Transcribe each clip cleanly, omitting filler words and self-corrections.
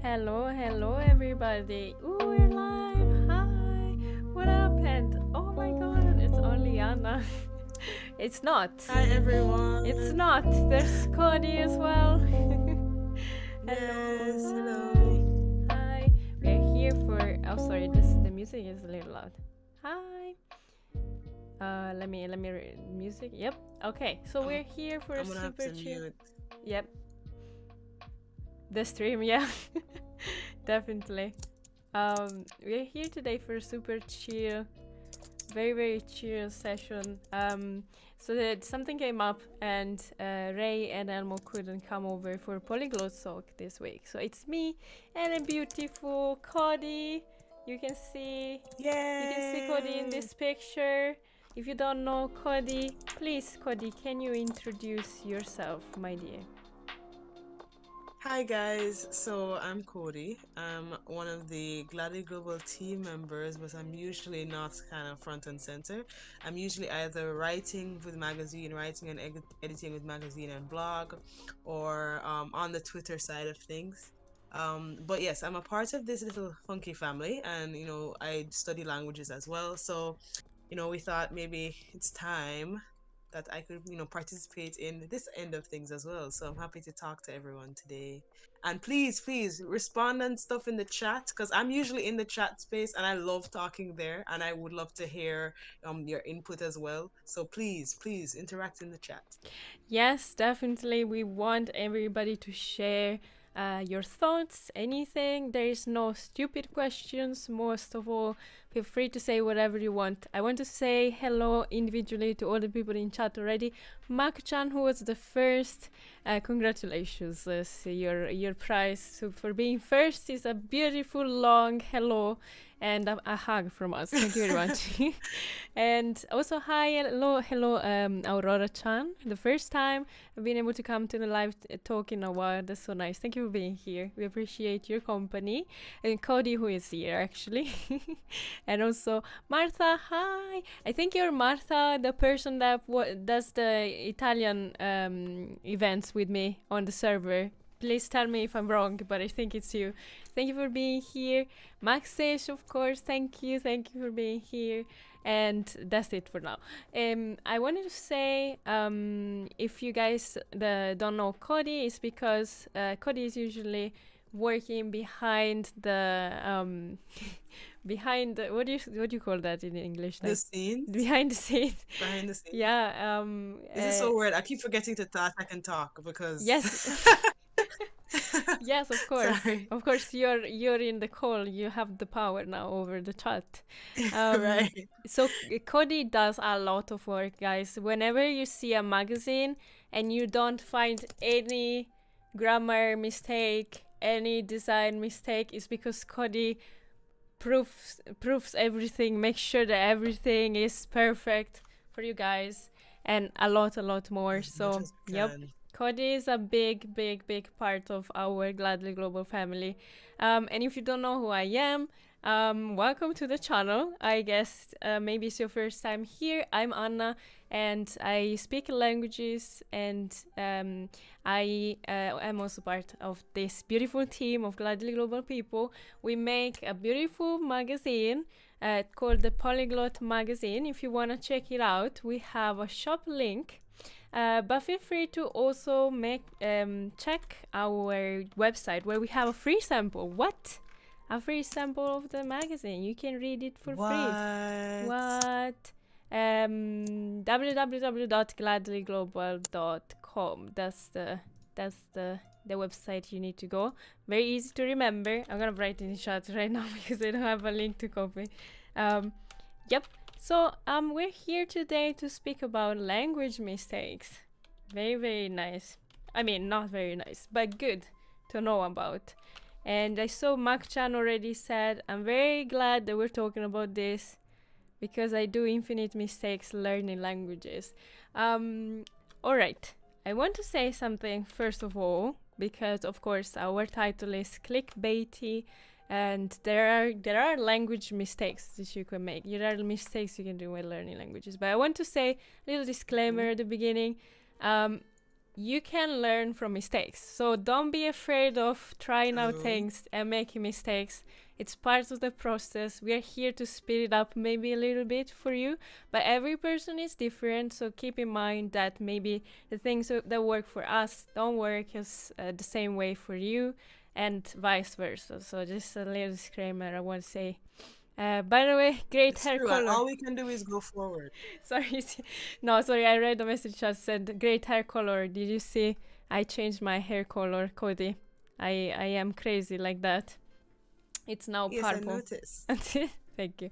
Hello, hello everybody. Ooh, we're live. Hi. What happened? Oh my god, it's only Anna. It's not. Hi everyone. It's not. There's Cody as well. Hello. Yes, Hi. hello. Hi. We're here for oh sorry, the music is a little loud. Hi. Let me music. Yep. Okay. So we're here for I'm a gonna have super to chill. mute. Yep. The stream, yeah. Definitely. We're here today for a super chill, very chill session. So that something came up and Ray and Elmo couldn't come over for Polyglots talk this week. So it's me and a beautiful Cody. You can see Cody in this picture. If you don't know Cody, please Cody, can you introduce yourself, my dear? Hi guys, so I'm Cody. I'm one of the Gladly Global team members, but I'm usually not kind of front and center. I'm usually either writing with magazine, writing and editing with magazine and blog, or on the Twitter side of things. But yes, I'm a part of this little funky family, and I study languages as well. So we thought maybe it's time that I could, participate in this end of things as well. So I'm happy to talk to everyone today. And please respond and stuff in the chat because I'm usually in the chat space and I love talking there and I would love to hear your input as well. So please interact in the chat. Yes, definitely. We want everybody to share your thoughts, anything. There is no stupid questions. Most of all, feel free to say whatever you want. I want to say hello individually to all the people in chat already. Mark-chan, who was the first, congratulations. Your prize for being first is a beautiful long hello and a hug from us. Thank you very much. And also, hello, Aurora-chan. The first time I've been able to come to the live talk in a while. That's so nice. Thank you for being here. We appreciate your company. And Cody, who is here, actually. And also, Martha, hi. I think you're Martha, the person that does the Italian events with me on the server. Please tell me if I'm wrong, but I think it's you. Thank you for being here. Maxish, of course, thank you for being here. And that's it for now. I wanted to say, if you guys don't know Cody, it's because Cody is usually working behind the what do you call that in English? The scene. Behind the scene. Behind the scenes. Yeah. Is it so weird? I keep forgetting to talk. I can talk because. Yes. Yes, of course. Sorry. Of course, you're in the call. You have the power now over the chat. Right. So Cody does a lot of work, guys. Whenever you see a magazine and you don't find any grammar mistake, any design mistake, it's because Cody proofs everything, makes sure that everything is perfect for you guys, and a lot more. So yep. Cody is a big part of our Gladly Global family. And if you don't know who I am, welcome to the channel. I guess maybe it's your first time here. I'm Anna, and I speak languages, and I am also part of this beautiful team of Gladly Global people. We make a beautiful magazine called the Polyglot magazine. If you want to check it out, we have a shop link. But feel free to also check our website where we have a free sample. What? A free sample of the magazine. You can read it for free. What? www.gladlyglobal.com. That's the website you need to go. Very easy to remember. I'm gonna write in the chat right now because I don't have a link to copy. Yep. So we're here today to speak about language mistakes. Very nice. I mean, not very nice, but good to know about. And I saw Mak-chan already said, I'm very glad that we're talking about this because I do infinite mistakes learning languages. Alright, I want to say something first of all, because of course our title is clickbaity, and there are language mistakes that you can make. There are mistakes you can do when learning languages. But I want to say a little disclaimer at the beginning. you can learn from mistakes. So don't be afraid of trying out True. things and making mistakes. It's part of the process. We are here to speed it up maybe a little bit for you, but every person is different. So keep in mind that maybe the things that work for us don't work as the same way for you, and vice versa. So just a little disclaimer I want to say. By the way, great It's hair true, and color. all we can do is go forward. Sorry. No, sorry. I read the message that said great hair color. Did you see? I changed my hair color, Cody. I am crazy like that. It's now Yes, I purple. noticed. Thank you.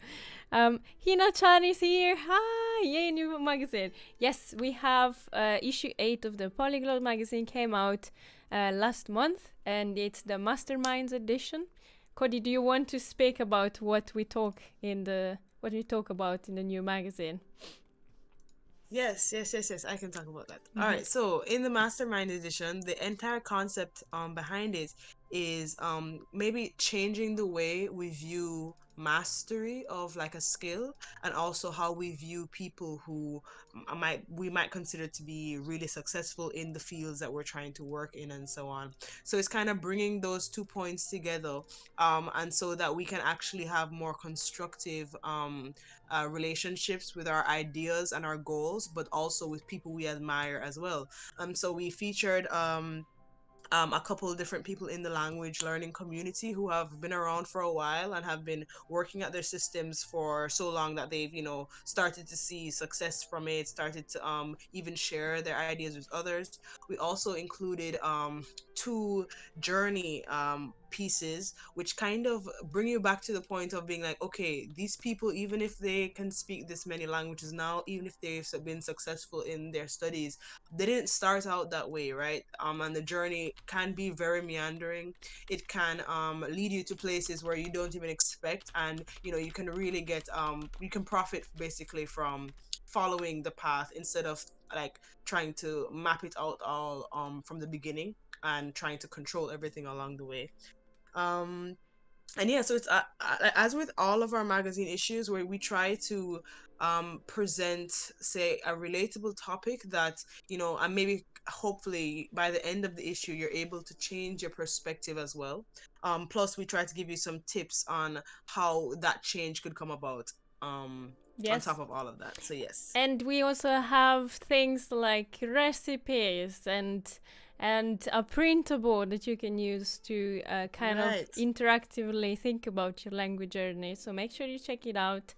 Hina-chan is here. Hi! Yay, new magazine. Yes, we have issue 8 of the Polyglot magazine came out last month, and it's the Masterminds edition. Cody, do you want to speak about what we talk about in the new magazine? Yes. I can talk about that. All Mm-hmm. right. So in the Mastermind edition, the entire concept behind it is maybe changing the way we view mastery of like a skill, and also how we view people who we might consider to be really successful in the fields that we're trying to work in, and so on. So it's kind of bringing those 2 points together, and so that we can actually have more constructive relationships with our ideas and our goals, but also with people we admire as well. So we featured a couple of different people in the language learning community who have been around for a while and have been working at their systems for so long that they've, started to see success from it, started to even share their ideas with others. We also included two journey pieces, which kind of bring you back to the point of being like, okay, these people, even if they can speak this many languages now, even if they've been successful in their studies, they didn't start out that way, right? And the journey can be very meandering. It can lead you to places where you don't even expect, and you can really get you can profit basically from following the path, instead of like trying to map it out all from the beginning and trying to control everything along the way. um and yeah, so it's as with all of our magazine issues, where we try to present, say, a relatable topic that, and maybe hopefully by the end of the issue you're able to change your perspective as well. Plus we try to give you some tips on how that change could come about, on Yes. top of all of that. So yes. And we also have things like recipes and a printable that you can use to kind of Right. interactively think about your language journey. So make sure you check it out.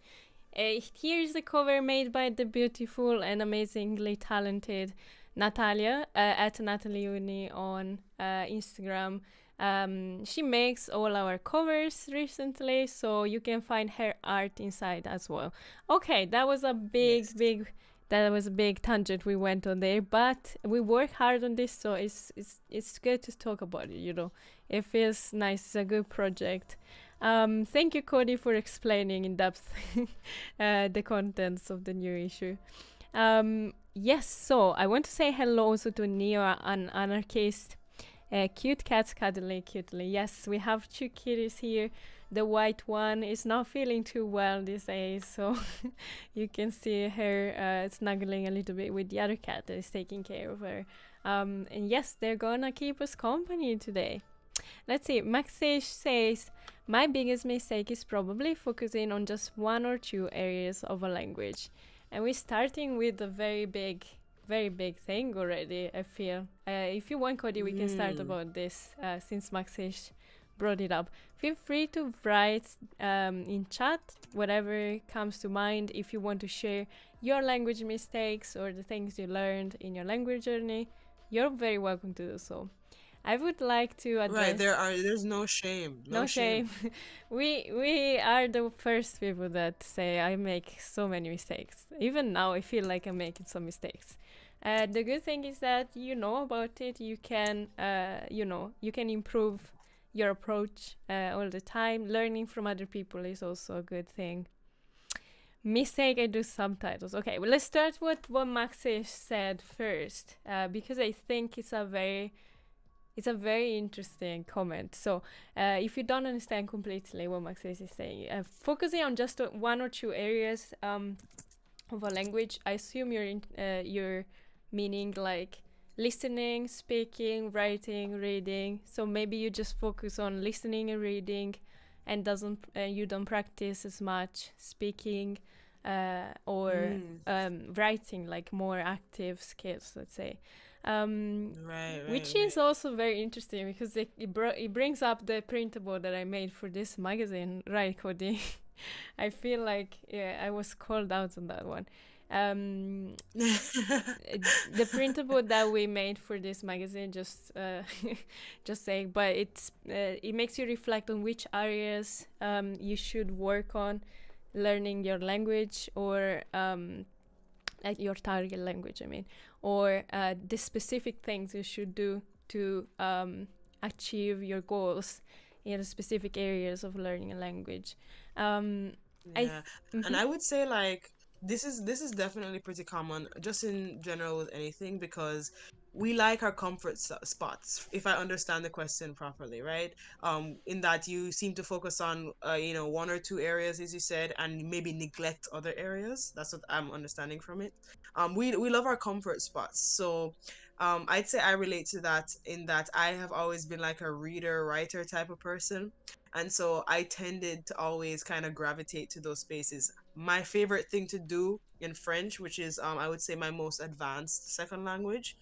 Here's the cover made by the beautiful and amazingly talented Natalia at Natalie Uni on Instagram. She makes all our covers recently, so you can find her art inside as well. Okay, that was a Yes. big tangent we went on there, but we work hard on this, so it's good to talk about it. It feels nice. It's a good project. Thank you, Cody, for explaining in depth the contents of the new issue. Yes, so I want to say hello also to Neo, an anarchist. Cute cats cuddly cutely. Yes, we have two kitties here. The white one is not feeling too well these days, so you can see her snuggling a little bit with the other cat that is taking care of her. And yes, they're gonna keep us company today. Let's see. Maxish says, my biggest mistake is probably focusing on just one or two areas of a language. And we're starting with a very big thing already, I feel. If you want, Cody, we can start about this since Maxish brought it up. Feel free to write in chat whatever comes to mind. If you want to share your language mistakes or the things you learned in your language journey, you're very welcome to do so. I would like to address... Right. There's no shame. No No shame. shame. We are the first people that say I make so many mistakes. Even now, I feel like I'm making some mistakes. The good thing is that you know about it. You can, you can improve your approach all the time. Learning from other people is also a good thing. Mistake, I do subtitles. Okay, well, let's start with what Maxish said first, because I think it's a very interesting comment. So if you don't understand completely what Maxish is saying, focusing on just one or two areas of a language, I assume you're meaning like listening, speaking, writing, reading. So maybe you just focus on listening and reading, and doesn't you don't practice as much speaking or Mm. writing, like more active skills, let's say. Um, Right, right, which is right. also very interesting because it brings up the printable that I made for this magazine, right, Cody? I feel like, yeah, I was called out on that one. Um, the printable that we made for this magazine, just just saying, but it makes you reflect on which areas you should work on learning your language, or like your target language, I mean, or the specific things you should do to achieve your goals in specific areas of learning a language. Um, I th- Yeah. And mhm. I would say like this is definitely pretty common just in general with anything because we like our comfort spots, if I understand the question properly, right? In that you seem to focus on one or two areas as you said and maybe neglect other areas. That's what I'm understanding from it. We love our comfort spots. So I'd say I relate to that in that I have always been like a reader writer type of person, and so I tended to always kind of gravitate to those spaces. My favorite thing to do in French, which is I would say my most advanced second language,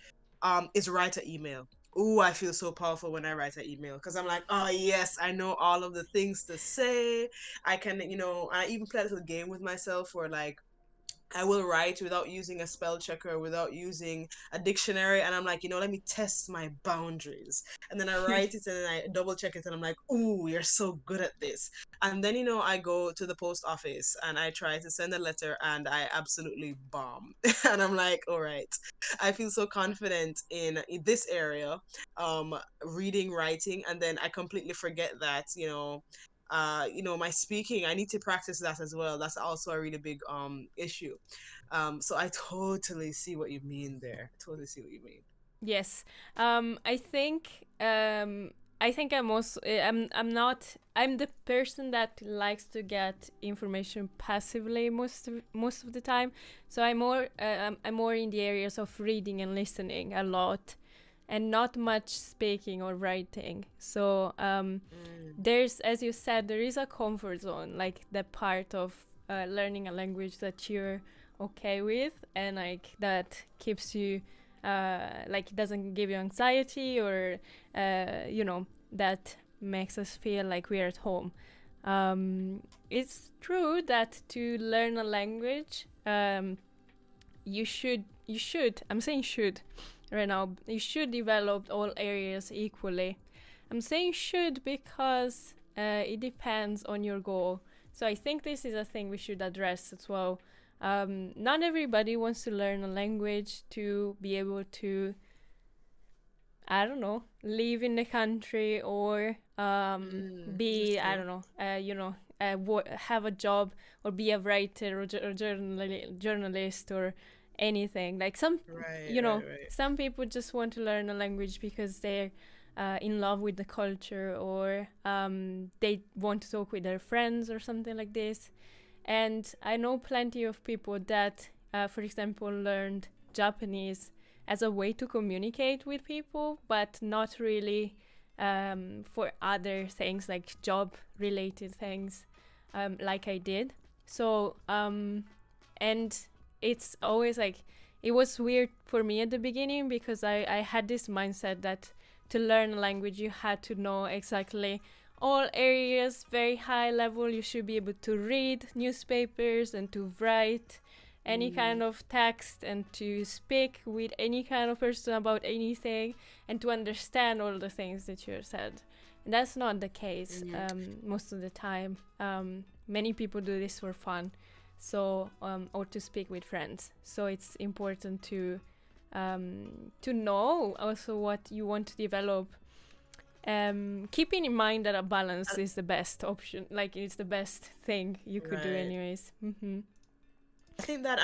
is write an email. Ooh, I feel so powerful when I write an email because I'm like, oh yes, I know all of the things to say. I can, I even play a little game with myself where like I will write without using a spell checker, without using a dictionary, and I'm like, let me test my boundaries. And then I write it and then I double check it, and I'm like, ooh, you're so good at this. And then I go to the post office and I try to send a letter, and I absolutely bomb. And I'm like, all right, I feel so confident in this area, reading, writing, and then I completely forget that, my speaking, I need to practice that as well. That's also a really big issue. So I totally see what you mean there. I totally see what you mean. Yes. I think I'm also I'm the person that likes to get information passively most of the time. So I'm more in the areas of reading and listening a lot, and not much speaking or writing. So Mm, there's, as you said, there is a comfort zone, like the part of learning a language that you're okay with, and like that keeps you like it doesn't give you anxiety, or that makes us feel like we're at home. It's true that to learn a language, you should, I'm saying should right now, you should develop all areas equally. I'm saying should because it depends on your goal. So I think this is a thing we should address as well. Not everybody wants to learn a language to be able to, I don't know, live in the country, or this is be, I true. don't know, have a job, or be a writer, or journalist, or anything. Like Right, you right, know, right. some people just want to learn a language because they're in love with the culture, or they want to talk with their friends or something like this. And I know plenty of people that, for example, learned Japanese as a way to communicate with people, but not really for other things like job related things, like I did. So, and it's always like, it was weird for me at the beginning because I had this mindset that to learn a language, you had to know exactly all areas, very high level. You should be able to read newspapers and to write any Mm, kind of text, and to speak with any kind of person about anything, and to understand all the things that you said. And that's not the case mm. most of the time. Many people do this for fun, so or to speak with friends. So it's important to know also what you want to develop, keeping in mind that a balance And- is the best option, like it's the best thing you could do Right. anyways. I think that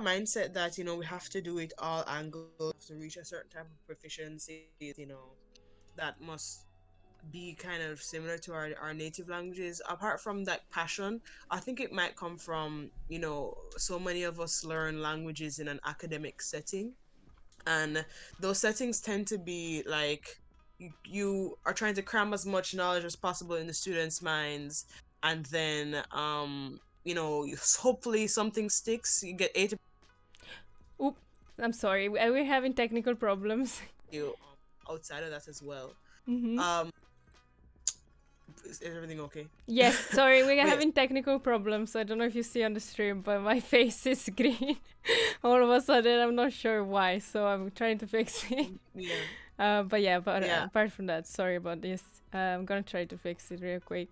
mindset that, we have to do it all angles to reach a certain type of proficiency, that must be kind of similar to our native languages. Apart from that passion, I think it might come from, so many of us learn languages in an academic setting. And those settings tend to be like you are trying to cram as much knowledge as possible in the students' minds, and then hopefully something sticks. You get 80 Oop, I'm sorry. We're having technical problems. you outside of that as well. Mm-hmm. Um, is everything okay? Yes, sorry, we're But yes, having technical problems. I don't know if you see on the stream, but my face is green. All of a sudden, I'm not sure why, so I'm trying to fix it. yeah, But yeah, yeah, apart from that, sorry about this. I'm gonna try to fix it real quick.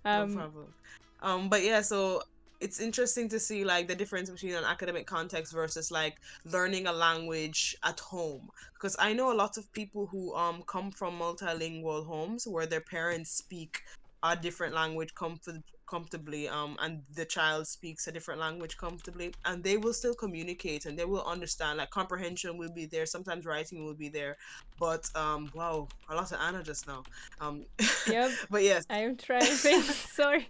no um, problem. But yeah, so it's interesting to see like the difference between an academic context versus like learning a language at home. Because I know a lot of people who come from multilingual homes where their parents speak a different language comfortably, and the child speaks a different language comfortably, and they will still communicate and they will understand, like comprehension will be there, sometimes writing will be there. But wow, a lot of Anna just now. um yep, but yes, I'm trying things. Sorry.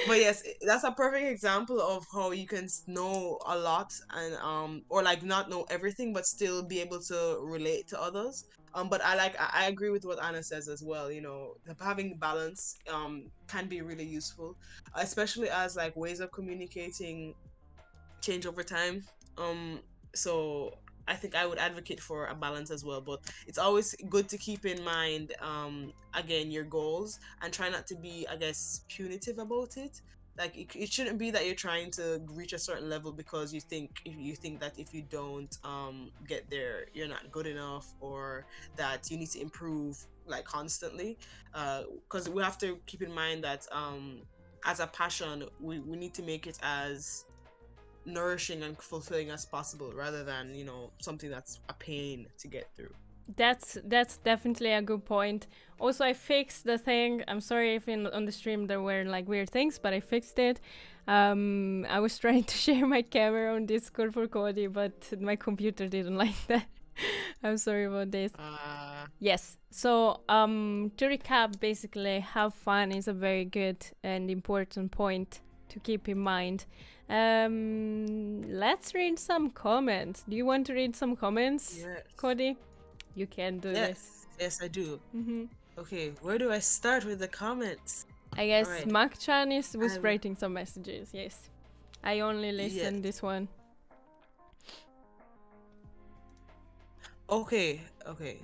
but yes, that's a perfect example of how you can know a lot and or like not know everything but still be able to relate to others. But I agree with what Anna says as well. Having balance can be really useful, especially as like ways of communicating change over time. Um, so I think I would advocate for a balance as well. But it's always good to keep in mind, again, your goals, and try not to be, I guess, punitive about it. Like it shouldn't be that you're trying to reach a certain level because you think that if you don't get there, you're not good enough, or that you need to improve like constantly. Because we have to keep in mind that as a passion, we need to make it as nourishing and fulfilling as possible, rather than something that's a pain to get through. That's definitely a good point. Also, I fixed the thing. I'm sorry if on the stream there were like weird things, but I fixed it. I was trying to share my camera on Discord for Cody, but my computer didn't like that. I'm sorry about this. Yes. So, to recap, basically, have fun is a very good and important point to keep in mind. Let's read some comments. Do you want to read some comments, Yes. Cody? You can do this. Yes, I do. Mm-hmm. Okay, where do I start with the comments? I guess Alright. Mak-chan was writing some messages. Yes. I only listened Yes. this one. Okay.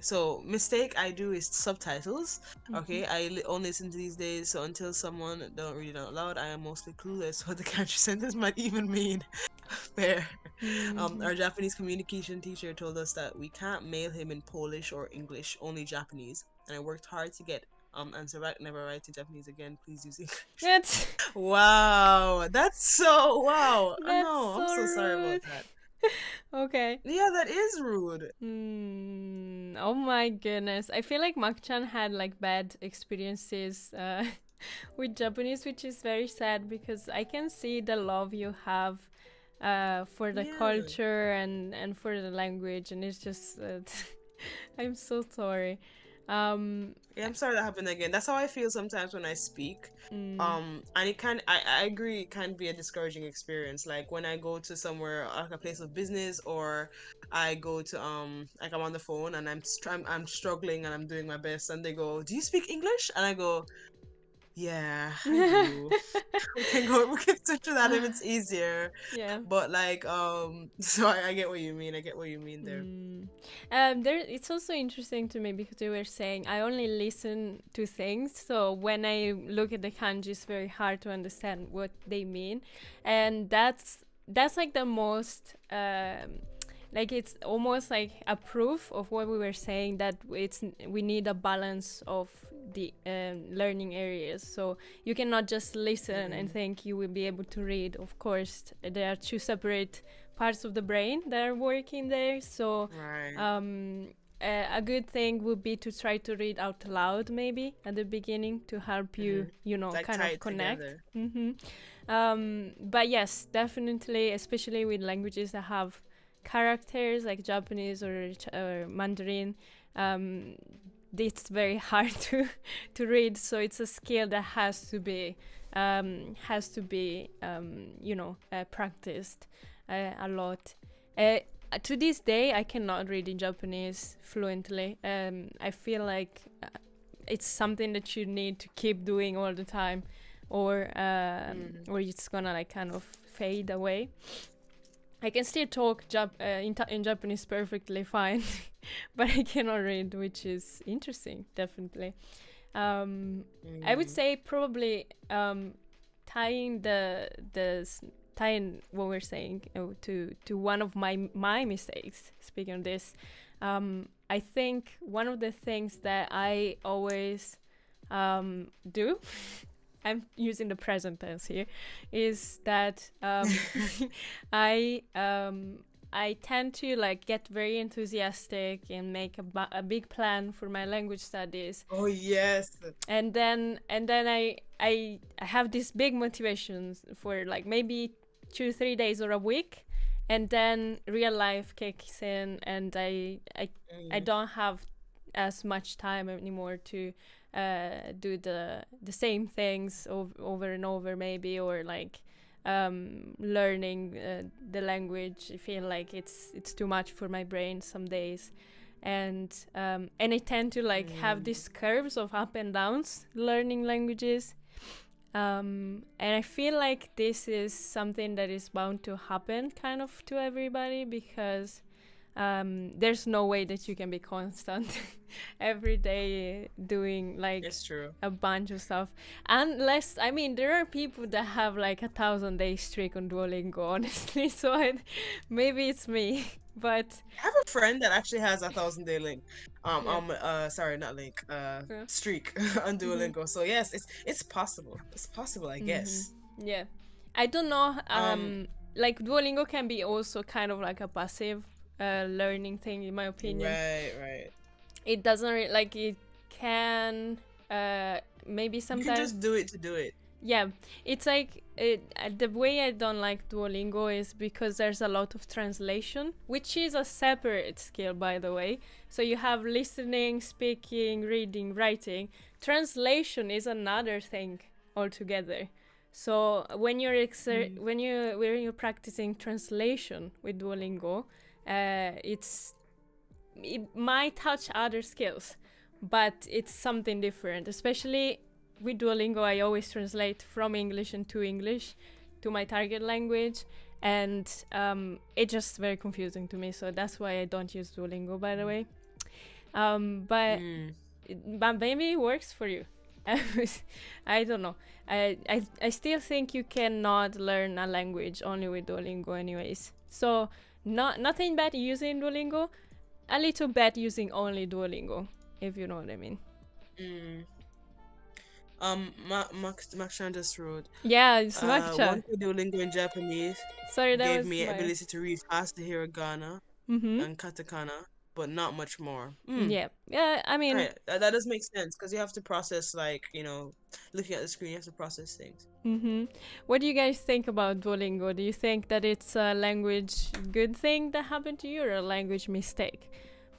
So mistake I do is subtitles. Okay, I only listen to these days. So until someone don't read it out loud, I am mostly clueless what the country sentence might even mean. Fair. Our Japanese communication teacher told us that we can't mail him in Polish or English, only Japanese. And I worked hard to get answer back. Never write in Japanese again. Please use English. That's Wow, that's so wow. that's No, I'm so so sorry rude. about that. Okay. Yeah, that is rude. Oh my goodness. I feel like Mak-chan had like bad experiences with Japanese, which is very sad because I can see the love you have for the Yeah. culture and for the language, and it's just I'm so sorry. Yeah, I'm sorry that happened again. That's how I feel sometimes when I speak. And it can I agree, it can be a discouraging experience. Like when I go to somewhere like a place of business, or I go to like I'm on the phone and I'm struggling and I'm doing my best, and they go, "Do you speak English?" And I go, "Yeah, I do." We can switch to that if it's easier. Yeah. But like so I get what you mean. I get what you mean there. It's also interesting to me because you were saying I only listen to things, so when I look at the kanji, it's very hard to understand what they mean, and that's like the most like it's almost like a proof of what we were saying, that we need a balance of the learning areas. So you cannot just listen and think you will be able to read. Of course, there are two separate parts of the brain that are working there. So Right. a good thing would be to try to read out loud maybe at the beginning to help you, Like kind tie of it connect. together. But yes, definitely, especially with languages that have characters like Japanese or Mandarin, it's very hard to read. So it's a skill that has to be practiced a lot. to this day, I cannot read in Japanese fluently. I feel like it's something that you need to keep doing all the time, or it's gonna like kind of fade away. I can still talk in Japanese perfectly fine, but I cannot read, which is interesting, definitely. I would say probably tying tying what we're saying to one of my mistakes. Speaking of this, I think one of the things that I always do, I'm using the present tense here, is that I I tend to like get very enthusiastic and make a big plan for my language studies, Oh yes. and then I have these big motivations for like maybe 2-3 days or a week, and then real life kicks in, and I don't have as much time anymore to do the same things over and over, maybe, or like learning the language. I feel like it's too much for my brain some days, and I tend to like have these curves of up and downs learning languages, and I feel like this is something that is bound to happen kind of to everybody, because there's no way that you can be constant every day doing like It's true. a bunch of stuff, unless, I mean, there are people that have like 1,000-day streak on Duolingo, honestly. So maybe it's me, but I have a friend that actually has 1,000-day link. Sorry, not link. Yeah. Streak on Duolingo. So yes, it's possible. It's possible, I guess. Yeah, I don't know. Like Duolingo can be also kind of like a passive learning thing, in my opinion. Right. It doesn't like it can maybe You sometimes can just do it to do it. Yeah, it's like the way I don't like Duolingo is because there's a lot of translation, which is a separate skill, by the way. So you have listening, speaking, reading, writing. Translation is another thing altogether. So when when you're practicing translation with Duolingo, it might touch other skills, but it's something different. Especially with Duolingo, I always translate from English into English to my target language, and it's just very confusing to me. So that's why I don't use Duolingo, by the way. But maybe it works for you. I don't know. I still think you cannot learn a language only with Duolingo, anyways. So nothing bad using Duolingo, a little bad using only Duolingo, if you know what I mean. Makshan just wrote. Yeah, it's Makcha. One Duolingo in Japanese Sorry, that gave was me my... ability to read fast the hiragana and katakana, but not much more. Yeah, I mean... Right, that does make sense, because you have to process, like, looking at the screen, you have to process things. What do you guys think about Duolingo? Do you think that it's a language good thing that happened to you, or a language mistake?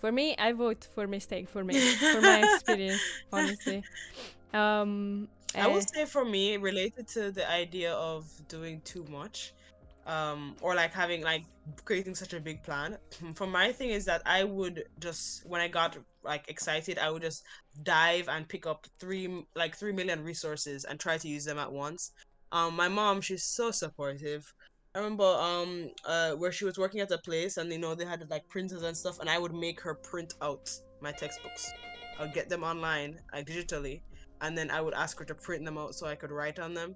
For me, I vote for mistake, for my experience, honestly. I would say for me, related to the idea of doing too much, or like having like creating such a big plan. For my thing is that I would just, when I got like excited, I would just dive and pick up 3 million resources and try to use them at once. My mom, she's so supportive. I remember where she was working at a place, and they had like printers and stuff, and I would make her print out my textbooks. I would get them online, like digitally, and then I would ask her to print them out so I could write on them.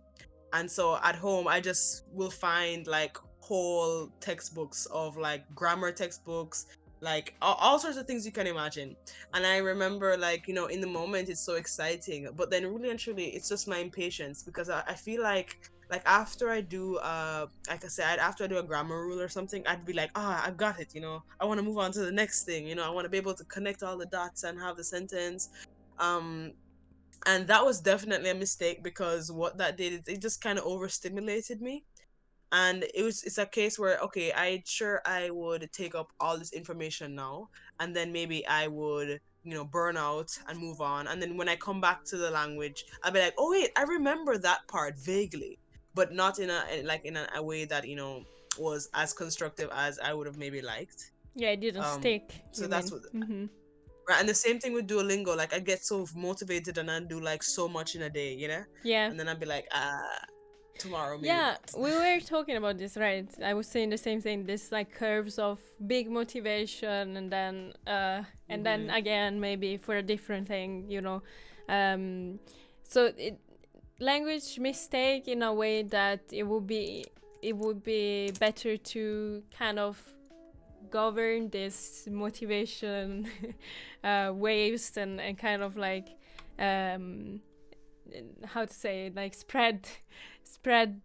And so at home, I just will find like whole textbooks of like grammar textbooks, like all sorts of things you can imagine. And I remember, like, in the moment it's so exciting, but then really and truly it's just my impatience, because I feel like after I do like I said, after I do a grammar rule or something, I'd be like, I've got it, I want to move on to the next thing, I want to be able to connect all the dots and have the sentence. And that was definitely a mistake, because what that did is it just kind of overstimulated me. And it's a case where, okay, I would take up all this information now, and then maybe I would burn out and move on, and then when I come back to the language, I'll be like, oh wait, I remember that part vaguely, but not in a way that was as constructive as I would have maybe liked. Yeah, it didn't stick, So you that's mean? what. Mm-hmm. Right, and the same thing with Duolingo. Like I get so motivated and I do like so much in a day, Yeah. and then I'd be like, tomorrow maybe Yeah, not. we were talking about this, right? I was saying the same thing. This like curves of big motivation, and then Mm-hmm. again maybe for a different thing, you know. Um, so language mistake in a way that it would be better to kind of govern this motivation waves and kind of like um, how to say it, like spread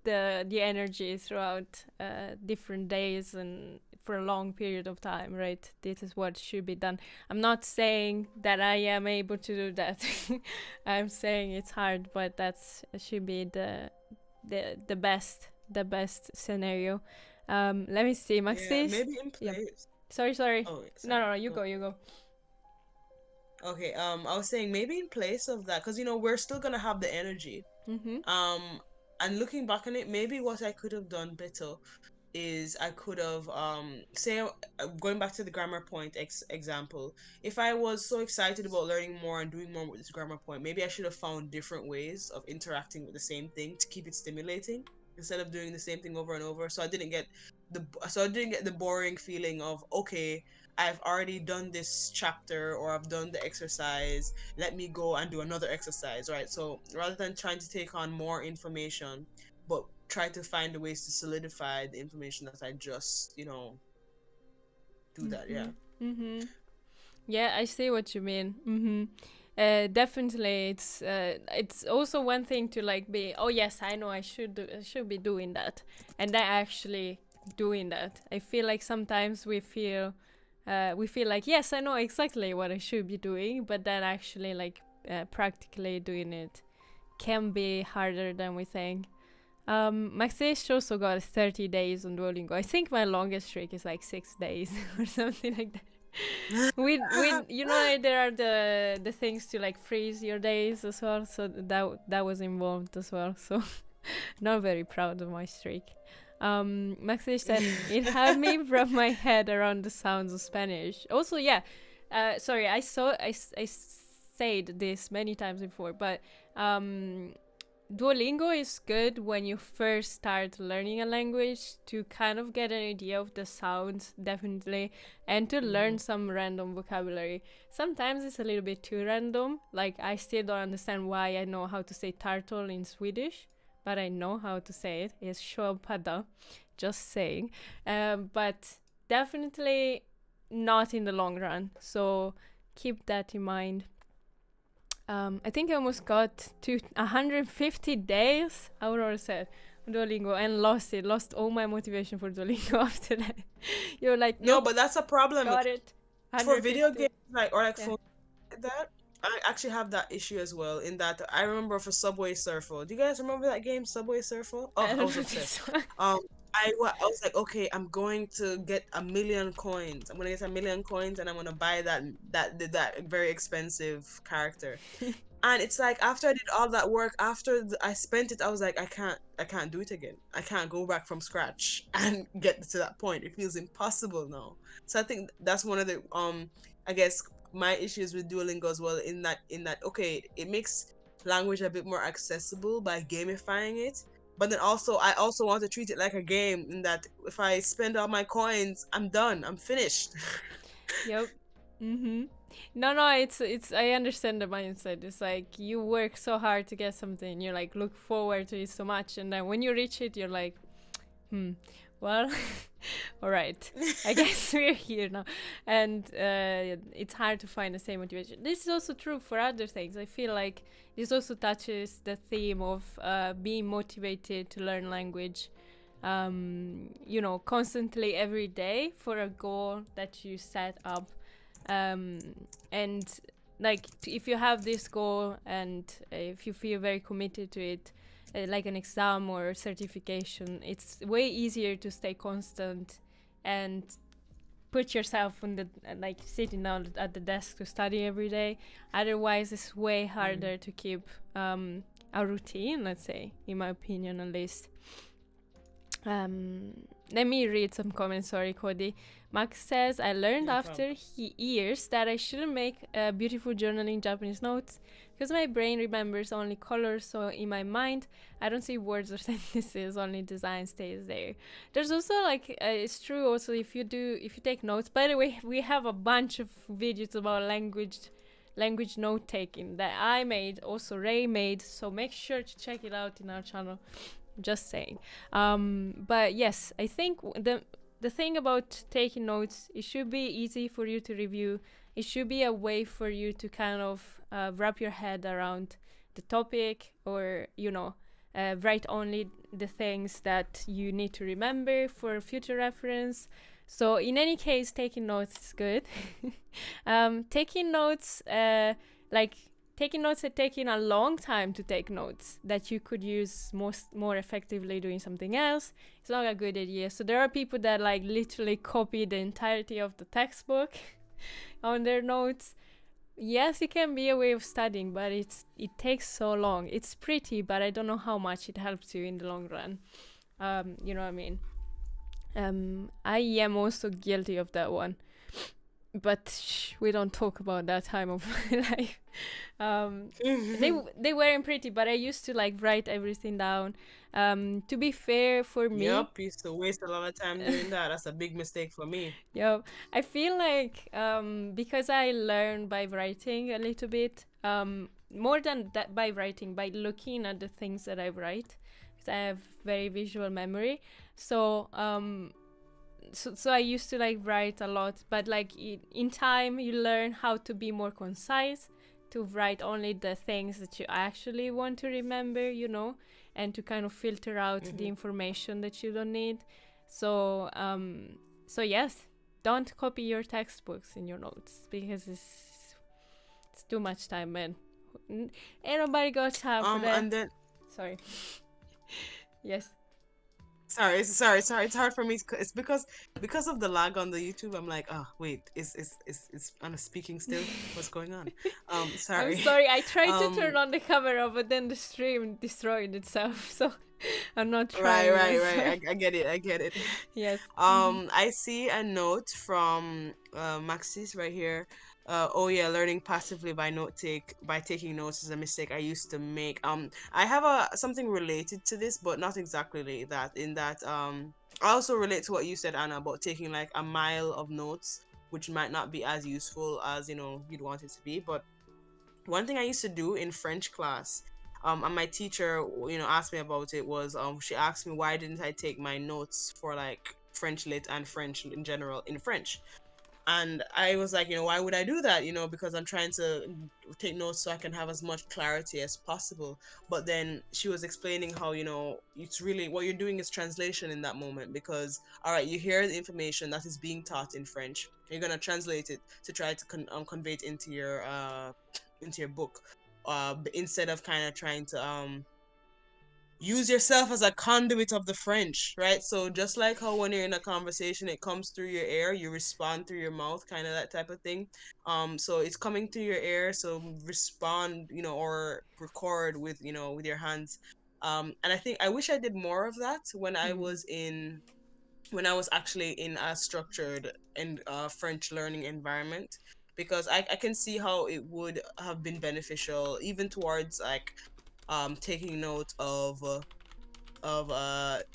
the energy throughout different days and for a long period of time, right? This is what should be done. I'm not saying that I am able to do that. I'm saying it's hard, but that's should be the best scenario. Let me see, Yeah, Maxis. maybe in Yeah. place. Sorry. Oh, No, sorry. no, you Go. go. Okay. I was saying maybe in place of that, because we're still gonna have the energy. Mm-hmm. And looking back on it, maybe what I could have done better is I could have say going back to the grammar point example, if I was so excited about learning more and doing more with this grammar point, maybe I should have found different ways of interacting with the same thing to keep it stimulating instead of doing the same thing over and over. So I didn't get the boring feeling of, okay, I've already done this chapter or I've done the exercise, let me go and do another exercise, right? So rather than trying to take on more information, but try to find the ways to solidify the information that I just, do that. Mm-hmm. Yeah. Mm-hmm. Yeah, I see what you mean. Mm-hmm. Definitely, it's also one thing to like be. Oh yes, I know I should be doing that, and then actually doing that. I feel like sometimes we feel like yes, I know exactly what I should be doing, but then actually like practically doing it can be harder than we think. Maxish also got 30 days on Duolingo. I think my longest streak is like 6 days or something like that. With there are the things to like freeze your days as well, so that was involved as well. So not very proud of my streak. Maxish said it had me wrap my head around the sounds of Spanish. Also, yeah. Sorry, I said this many times before, but Duolingo is good when you first start learning a language to kind of get an idea of the sounds, definitely, and to learn some random vocabulary. Sometimes it's a little bit too random. Like, I still don't understand why I know how to say turtle in Swedish, but I know how to say it. It's 𝕎𝕖𝕣𝕣𝕖, just saying. But definitely not in the long run. So keep that in mind. I think I almost got to 150 days, Aurora said, on Duolingo, and lost all my motivation for Duolingo after that. You're like, No, nope, but that's a problem got it. for video 150. games, like, or like Yeah. phone like that. I actually have that issue as well. In that, I remember for Subway Surfer. Do you guys remember that game, Subway Surfer? I Oh, don't I know was this obsessed. one. I was like, okay, I'm going to get 1,000,000 coins. I'm gonna get 1,000,000 coins, and I'm gonna buy that very expensive character. And it's like after I did all that work, after I spent it, I was like, I can't do it again. I can't go back from scratch and get to that point. It feels impossible now. So I think that's one of the I guess my issues with Duolingo as well. In that okay, it makes language a bit more accessible by gamifying it. But then also, I also want to treat it like a game. In that, if I spend all my coins, I'm done. I'm finished. Yep. Mm-hmm. No, it's. I understand the mindset. It's like you work so hard to get something. You like look forward to it so much, and then when you reach it, you're like, well, all right. I guess we're here now, and it's hard to find the same motivation. This is also true for other things. I feel like this also touches the theme of being motivated to learn language. Constantly every day for a goal that you set up. And like if you have this goal and if you feel very committed to it, like an exam or certification, it's way easier to stay constant and put yourself on the like sitting down at the desk to study every day. Otherwise, it's way harder to keep a routine, let's say, in my opinion, at least. let me read some comments. Sorry, Cody. Max says, I learned No after problem. years that I shouldn't make beautiful journaling Japanese notes because my brain remembers only colors. So in my mind, I don't see words or sentences, only design stays there. There's also like, it's true also if you take notes. By the way, we have a bunch of videos about language note taking that I made, also Ray made. So make sure to check it out in our channel. Just saying. But yes, I think the thing about taking notes, it should be easy for you to review. It should be a way for you to kind of wrap your head around the topic, or write only the things that you need to remember for future reference. So in any case, taking notes is good. Taking notes, taking notes and taking a long time to take notes that you could use more effectively doing something else, it's not a good idea. So there are people that like literally copy the entirety of the textbook on their notes. Yes, it can be a way of studying, but it takes so long. It's pretty, but I don't know how much it helps you in the long run. You know what I mean? I am also guilty of that one. But we don't talk about that time of my life. They weren't pretty, but I used to like write everything down. To be fair, for me, Yep, used to waste a lot of time doing that. That's a big mistake for me. yeah, I feel like because I learn by writing a little bit, more than that by writing, by looking at the things that I write, because I have very visual memory. So so I used to like write a lot, but like in time you learn how to be more concise, to write only the things that you actually want to remember, and to kind of filter out the information that you don't need. So so yes, don't copy your textbooks in your notes because it's too much time, man. Ain't nobody got time for that. And then Sorry. Yes. sorry, it's hard for me. It's because of the lag on the YouTube. I'm like, oh wait, is Anna speaking still? What's going on? Sorry. I'm sorry, I tried to turn Um, on the camera, but then the stream destroyed itself, so I'm not trying. right. I get it. Yes. I see a note from Maxis right here. Oh yeah, learning passively by taking notes is a mistake I used to make. I have something related to this, but not exactly that. In that, I also relate to what you said, Anna, about taking like a mile of notes, which might not be as useful as you'd want it to be. But one thing I used to do in French class, and my teacher, asked me about it, was she asked me why didn't I take my notes for like French lit and French in general in French. And I was like, why would I do that? Because I'm trying to take notes so I can have as much clarity as possible. But then she was explaining how, it's really what you're doing is translation in that moment, because, all right, you hear the information that is being taught in French. You're going to translate it to try to convey it into your book, instead of kind of trying to use yourself as a conduit of the French, right? So just like how when you're in a conversation, it comes through your ear, you respond through your mouth, kind of that type of thing. So it's coming through your ear, so respond, or record with, with your hands. And I wish I did more of that when I was actually in a structured and French learning environment, because I can see how it would have been beneficial even towards like taking note of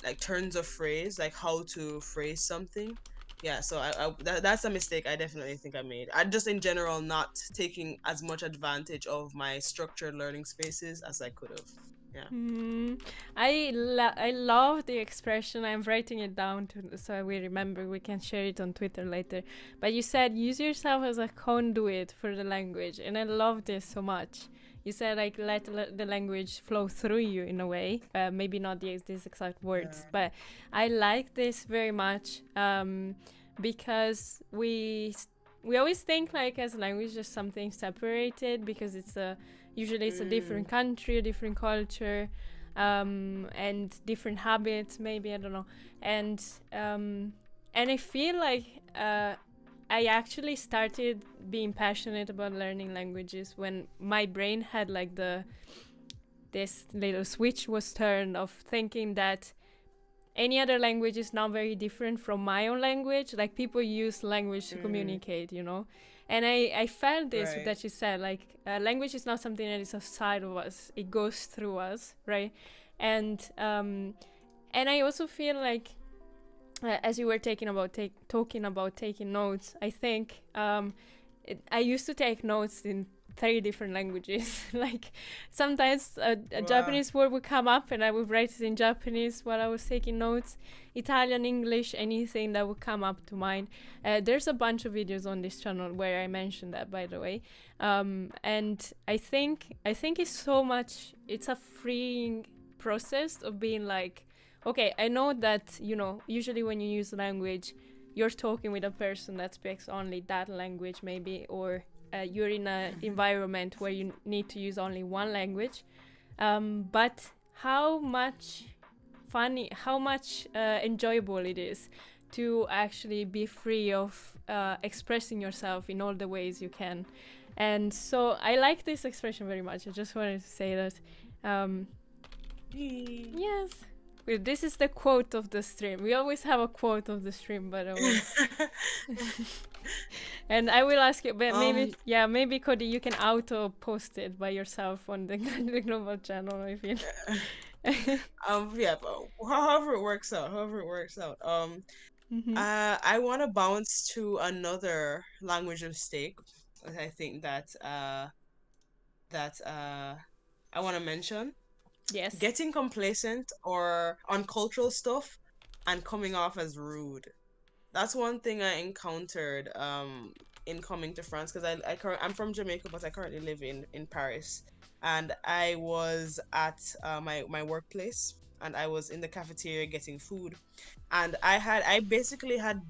like turns of phrase, like how to phrase something. Yeah, so that's a mistake I definitely think I made. I just in general not taking as much advantage of my structured learning spaces as I could have. Yeah. I love the expression. I'm writing it down so we remember. We can share it on Twitter later. But you said use yourself as a conduit for the language, and I love this so much. You said like let the language flow through you in a way. Maybe not these exact words, but I like this very much because we always think like as language just something separated, because usually it's a different country, a different culture, and different habits, maybe, I don't know. And I feel like I actually started being passionate about learning languages when my brain had like this little switch was turned of thinking that any other language is not very different from my own language. Like, people use language to communicate, you know. And I felt this Right. that you said, like, language is not something that is outside of us. It goes through us, right? And I also feel like, as you were talking about taking notes, I think I used to take notes in 3 different languages. Like, sometimes a Wow. Japanese word would come up and I would write it in Japanese while I was taking notes. Italian, English, anything that would come up to mind. There's a bunch of videos on this channel where I mentioned that, by the way. And I think it's a freeing process of being like, okay, I know that, you know, usually when you use language, you're talking with a person that speaks only that language, maybe, or you're in an environment where you need to use only one language. But how much enjoyable it is to actually be free of expressing yourself in all the ways you can. And so I like this expression very much. I just wanted to say that. Yes. Well, this is the quote of the stream. We always have a quote of the stream, by the way. And I will ask you, but maybe Cody, you can auto post it by yourself on the global channel if you. Yeah, but however it works out. I want to bounce to another language of stake. I think that I want to mention. Yes. Getting complacent or on cultural stuff and coming off as rude. That's one thing I encountered in coming to France, because I'm from Jamaica, but I currently live in Paris. And I was at my workplace, and I was in the cafeteria getting food, and I basically had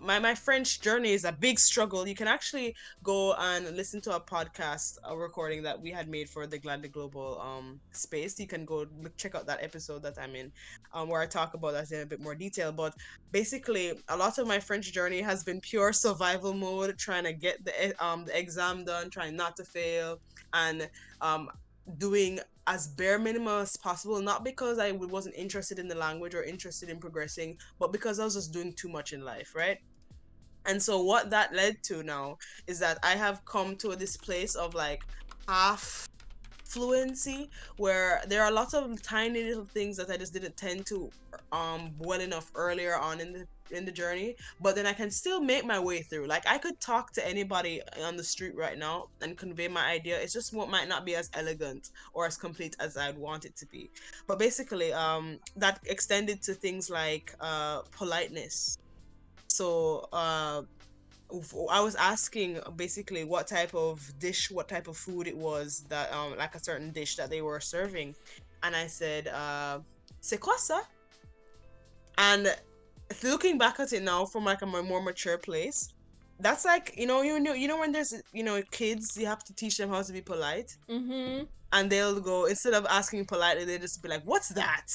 my French journey is a big struggle. You can actually go and listen to a podcast, a recording that we had made for the Gladly Global space. You can go check out that episode that I'm in, where I talk about that in a bit more detail. But basically, a lot of my French journey has been pure survival mode, trying to get the exam done, trying not to fail, and doing as bare minimum as possible, not because I wasn't interested in the language or interested in progressing, but because I was just doing too much in life, right? And so what that led to now is that I have come to this place of like half fluency, where there are lots of tiny little things that I just didn't tend to well enough earlier on in the journey, but then I can still make my way through. Like, I could talk to anybody on the street right now and convey my idea. It's just what might not be as elegant or as complete as I'd want it to be. But basically, that extended to things like politeness. So I was asking basically what type of food it was that like a certain dish that they were serving, and I said, "C'est quoi ça?" And looking back at it now from like a more mature place, that's like, you know when there's kids, you have to teach them how to be polite. And they'll go, instead of asking politely, they just be like, "What's that?"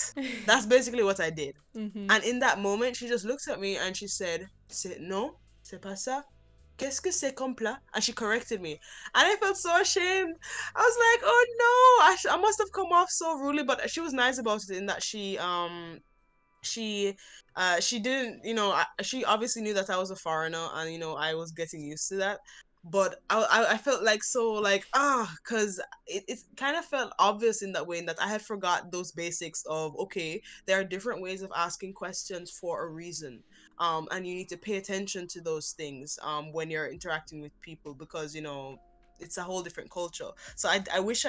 That's basically what I did. And in that moment, she just looked at me and she said, "Non, c'est pas ça. Qu'est-ce que c'est comme plat?" And she corrected me. And I felt so ashamed. I was like, "Oh no, I must have come off so rudely." But she was nice about it in that she didn't, she obviously knew that I was a foreigner, and I was getting used to that. But I felt like, so like, because it kind of felt obvious in that way, in that I had forgot those basics of, okay, there are different ways of asking questions for a reason, and you need to pay attention to those things when you're interacting with people, because it's a whole different culture. So I wish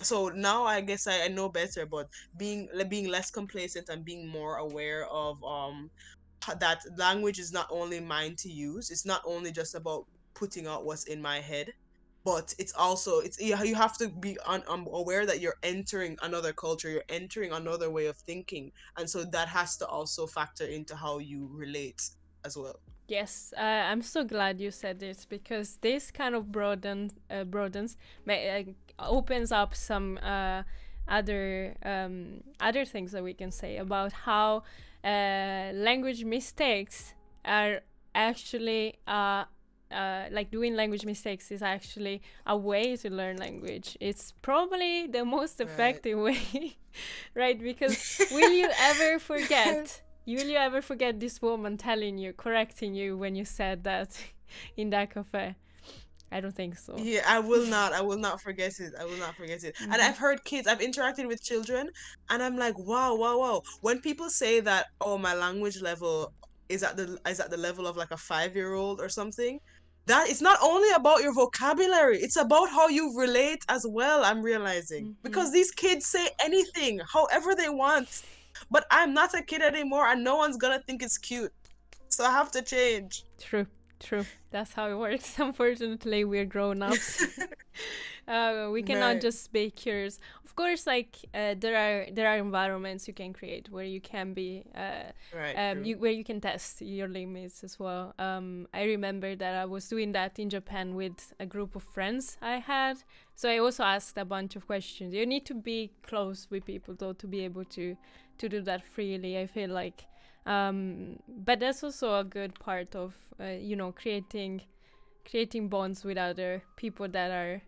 so now I guess I know better, but being less complacent and being more aware of that language is not only mine to use. It's not only just about putting out what's in my head, but you have to be aware that you're entering another culture, you're entering another way of thinking, and so that has to also factor into how you relate as well. Yes, I'm so glad you said this, because this kind of broadens, opens up some other things that we can say about how language mistakes are actually like doing language mistakes is actually a way to learn language. It's probably the most Right. effective way, right? Because will you ever forget? Will you ever forget this woman telling you, correcting you when you said that in that cafe? I don't think so. Yeah, I will not. I will not forget it. I will not forget it. And Mm-hmm. I've heard kids, I've interacted with children, and I'm like, wow, wow, wow. When people say that, oh, my language level is at the level of like a 5-year-old or something, that it's not only about your vocabulary, it's about how you relate as well, I'm realizing. Mm-hmm. Because these kids say anything, however they want. But I'm not a kid anymore, and no one's gonna think it's cute. So I have to change. True, true. That's how it works. Unfortunately, we're grown ups. We cannot Right, just be curious. Of course, like there are environments you can create where you can be right, true. where you can test your limits as well. I remember that I was doing that in Japan with a group of friends I had. So I also asked a bunch of questions. You need to be close with people though to be able to do that freely. I feel like, but that's also a good part of creating bonds with other people that are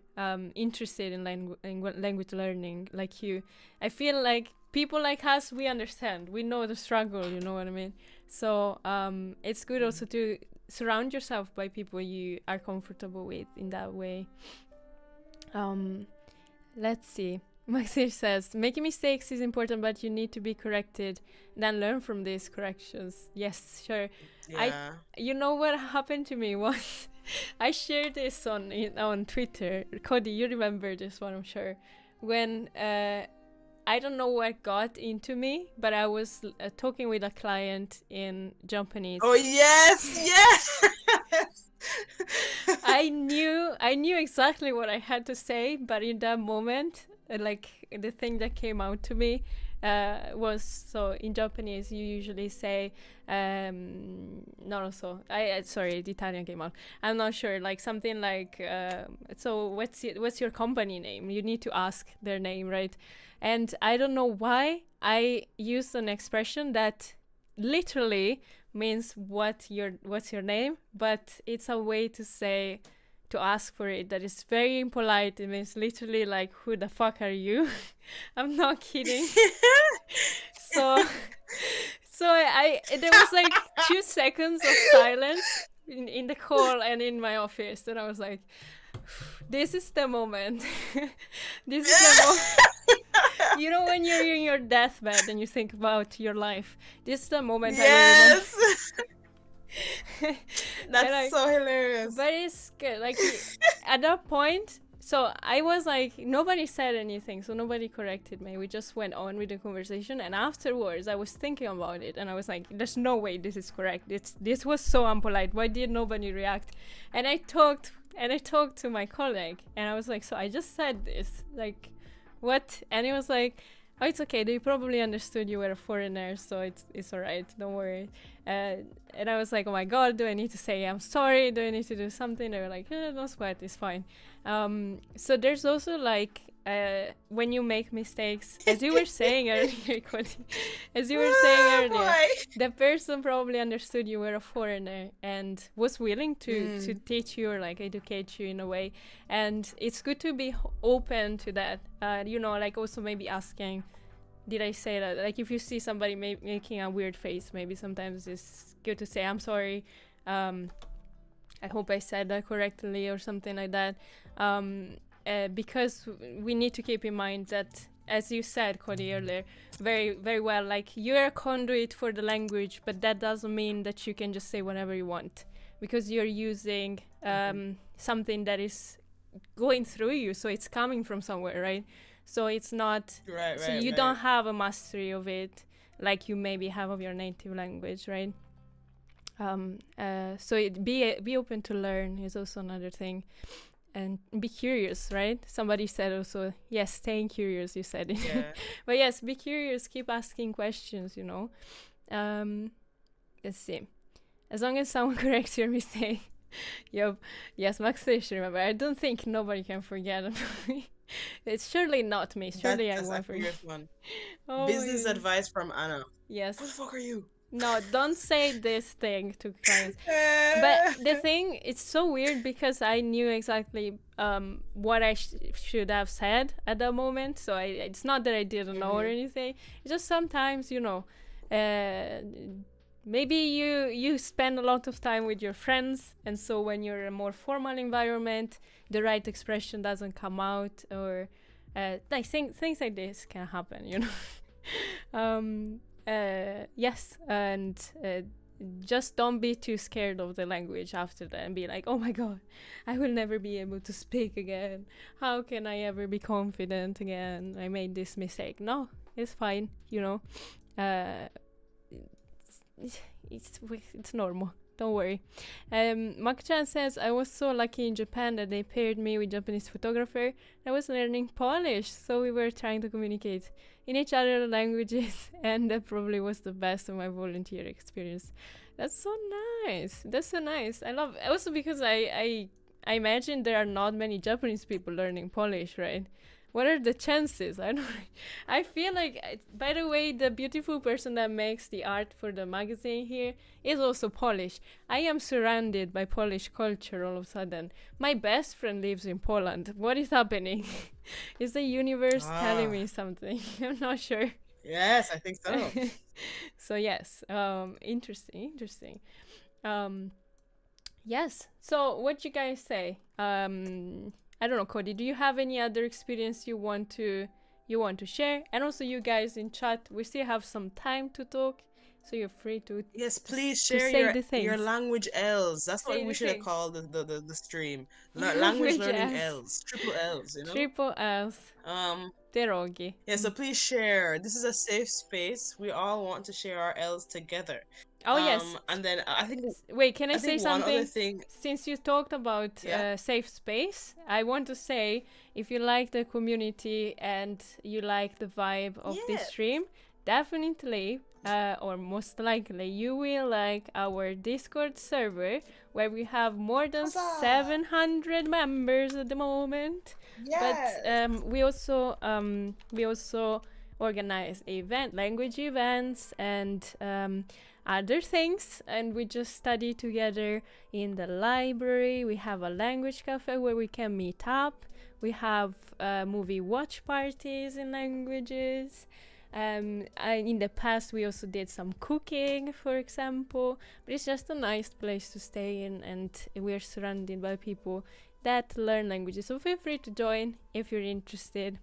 interested in language learning like you. I feel like people like us, we understand, we know the struggle, you know what I mean? So it's good also to surround yourself by people you are comfortable with in that way. um, let's see. Maxir says, making mistakes is important, but you need to be corrected, then learn from these corrections. Yes, sure. I, Yeah. you know what happened to me once? I shared this on Twitter. Cody, you remember this one, I'm sure. When I don't know what got into me, but I was talking with a client in Japanese. Oh yes, yes. I knew exactly what I had to say, but in that moment, like the thing that came out to me was, so in Japanese you usually say no, so I sorry, the Italian came out. I'm not sure, like something like so what's your company name? You need to ask their name, right? And I don't know why I used an expression that literally means what's your name, but it's a way to say, to ask for it, that is very impolite. It means literally like, who the fuck are you? I'm not kidding. So I there was like 2 seconds of silence in the call and in my office, and I was like, this is the moment. This is the moment. You know, when you're in your deathbed and you think about your life, this is the moment I will remember. Yes. That's like, so hilarious. but it's good. Like at that point, so I was like, nobody said anything, so nobody corrected me. We just went on with the conversation, and afterwards, I was thinking about it, and I was like, "There's no way this is correct. This was so unpolite. Why did nobody react?" And I talked to my colleague, and I was like, "So I just said this, like, what?" And he was like, "Oh, it's okay. They probably understood you were a foreigner, so it's alright. Don't worry." And I was like, "Oh my god, do I need to say I'm sorry? Do I need to do something?" They were like, "No sweat, it's fine." So there's also like when you make mistakes, as you were saying earlier, Cody, as you were saying earlier, the person probably understood you were a foreigner and was willing to teach you or like educate you in a way. And it's good to be open to that. Like also maybe asking, did I say that? Like if you see somebody making a weird face, maybe sometimes it's good to say, I'm sorry. I hope I said that correctly or something like that. Because we need to keep in mind that, as you said, Cody, earlier, very, very well, like you're a conduit for the language, but that doesn't mean that you can just say whatever you want, because you're using something that is going through you, so it's coming from somewhere, right? So it's not, so you don't have a mastery of it like you maybe have of your native language, right? So be open to learn is also another thing, and be curious, right? Somebody said also, yes, staying curious, you said it. Yeah. But yes, be curious, keep asking questions, let's see, as long as someone corrects your mistake. Yep. Yes, Max should remember. I don't think nobody can forget about me. It's surely not me. Surely I won't forget. One. Oh, Business advice from Anna. Yes. Who the fuck are you? No, don't say this thing to clients. But the thing, it's so weird because I knew exactly what I should have said at the moment. So it's not that I didn't know or Mhm. anything. It's just sometimes, uh, maybe you spend a lot of time with your friends, and so when you're in a more formal environment, the right expression doesn't come out, or things like this can happen. Yes, and just don't be too scared of the language after that and be like, oh my god, I will never be able to speak again. How can I ever be confident again? I made this mistake. No, it's fine. Uh, it's, it's normal. Don't worry. Mak-chan says, I was so lucky in Japan that they paired me with Japanese photographer. I was learning Polish, so we were trying to communicate in each other languages, and that probably was the best of my volunteer experience. That's so nice. That's so nice. I love also because I imagine there are not many Japanese people learning Polish, right? What are the chances? I don't. I feel like, by the way, the beautiful person that makes the art for the magazine here is also Polish. I am surrounded by Polish culture all of a sudden. My best friend lives in Poland. What is happening? Is the universe telling Ah, me something? I'm not sure. yes, I think so. So yes, interesting. Um, yes. So what you guys say? I don't know, Cody. Do you have any other experience you want to share? And also, you guys in chat, we still have some time to talk, so you're free Yes, please to share say the your things. language L's. That's what Say we the should have things. called the stream. Language Language learning else. L's, triple L's, you know? Triple S. Um, Derogi. yeah, so please share. This is a safe space. We all want to share our L's together. Oh yes. And then Wait, can I I say think one other something? thing, Since you talked about yeah. safe space, I want to say, if you like the community and you like the vibe of this Yeah. stream, definitely, or most likely, you will like our Discord server, where we have more than Huzzah! 700 members at the moment. But Yes. we also organize language events, and other things, and we just study together in the library. We have a language cafe where we can meet up. We have movie watch parties in languages. In the past, we also did some cooking, for example. But it's just a nice place to stay in, and we're surrounded by people that learn languages. So feel free to join if you're interested.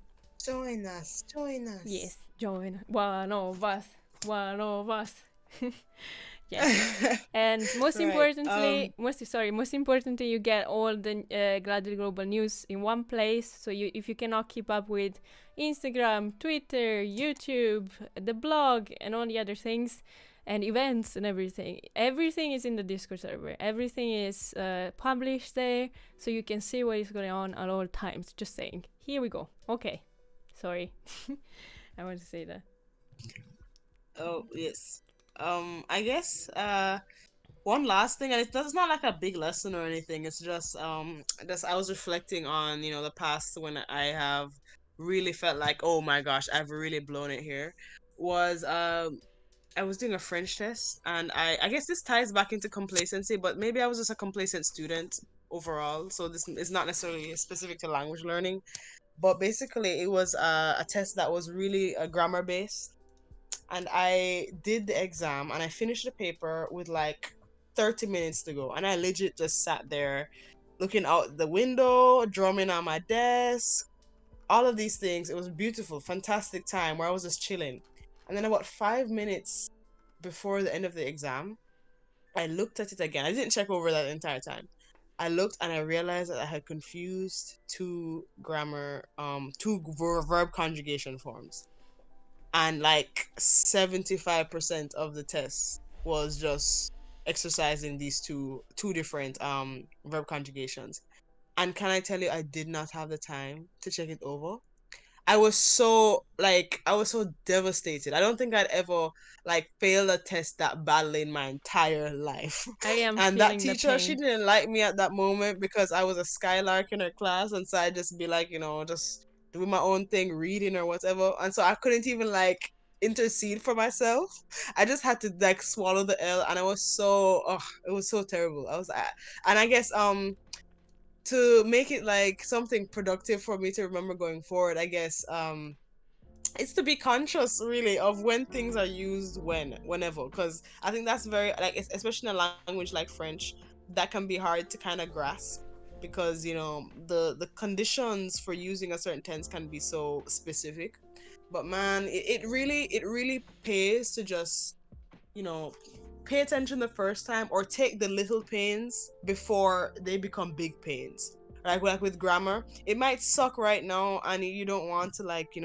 Join us. Join us. Yes, join one of us. One of us. Yes. And most Right. importantly, most importantly, you get all the Gladly Global news in one place. So if you cannot keep up with Instagram, Twitter, YouTube, the blog, and all the other things, and events and everything is in the Discord server. Everything is published there, so you can see what is going on at all times. Just saying. Here we go. Okay. Sorry. I want to say that. Oh, yes. I guess one last thing, and it's not like a big lesson or anything. It's just I was reflecting on, the past when I have really felt like, oh my gosh, I've really blown it here. Was I was doing a French test, and I guess this ties back into complacency, but maybe I was just a complacent student overall. So this is not necessarily specific to language learning, but basically it was a test that was really grammar based, and I did the exam and I finished the paper with like 30 minutes to go. And I legit just sat there looking out the window, drumming on my desk, all of these things. It was beautiful, fantastic time where I was just chilling. And then about 5 minutes before the end of the exam, I looked at it again. I didn't check over that entire time. I looked and I realized that I had confused two verb conjugation forms, and like 75% of the test was just exercising these two different verb conjugations. And can I tell you, I did not have the time to check it over. I was so devastated. I don't think I'd ever like failed a test that badly in my entire life. I am And that feeling the teacher, she pain. didn't like me at that moment because I was a skylark in her class, and so I just be like, just doing my own thing, reading or whatever. And so I couldn't even like intercede for myself. I just had to like swallow the L, and I was so, oh, it was so terrible. And I guess to make it like something productive for me to remember going forward, I guess it's to be conscious really of when things are used whenever, because I think that's very like especially in a language like French, that can be hard to kind of grasp, because the conditions for using a certain tense can be so specific. But man, it really pays to just you know pay attention the first time, or take the little pains before they become big pains. Like with grammar, it might suck right now, and you don't want to like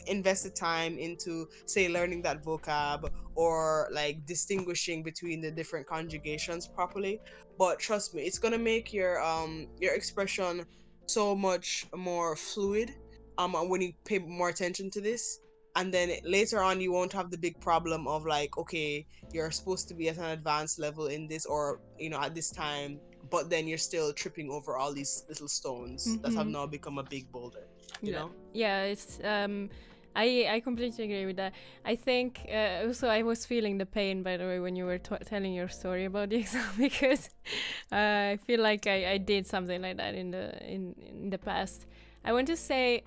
invest the time into, say, learning that vocab, or like distinguishing between the different conjugations properly. But trust me, it's gonna make your expression so much more fluid when you pay more attention to this. And then later on, you won't have the big problem of like, okay, you're supposed to be at an advanced level in this, or at this time, but then you're still tripping over all these little stones that have now become a big boulder, you know? Yeah, it's I completely agree with that. I think also I was feeling the pain, by the way, when you were telling your story about the exam, because I feel like I did something like that in the past. I want to say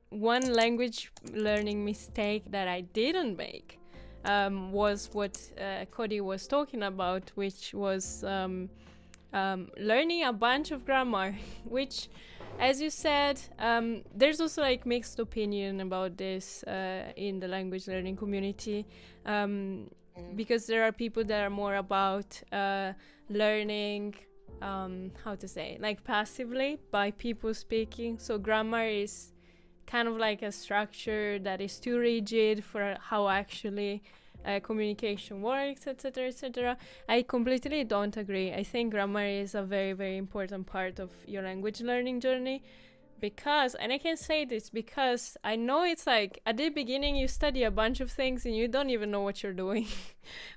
one language learning mistake that I didn't make was what Cody was talking about, which was learning a bunch of grammar, which, as you said, there's also like mixed opinion about this in the language learning community, because there are people that are more about learning, how to say, like passively by people speaking. So grammar is kind of like a structure that is too rigid for how actually communication works, etc., etc. I completely don't agree. I think grammar is a very, very important part of your language learning journey, because, and I can say this because I know it's like at the beginning you study a bunch of things and you don't even know what you're doing.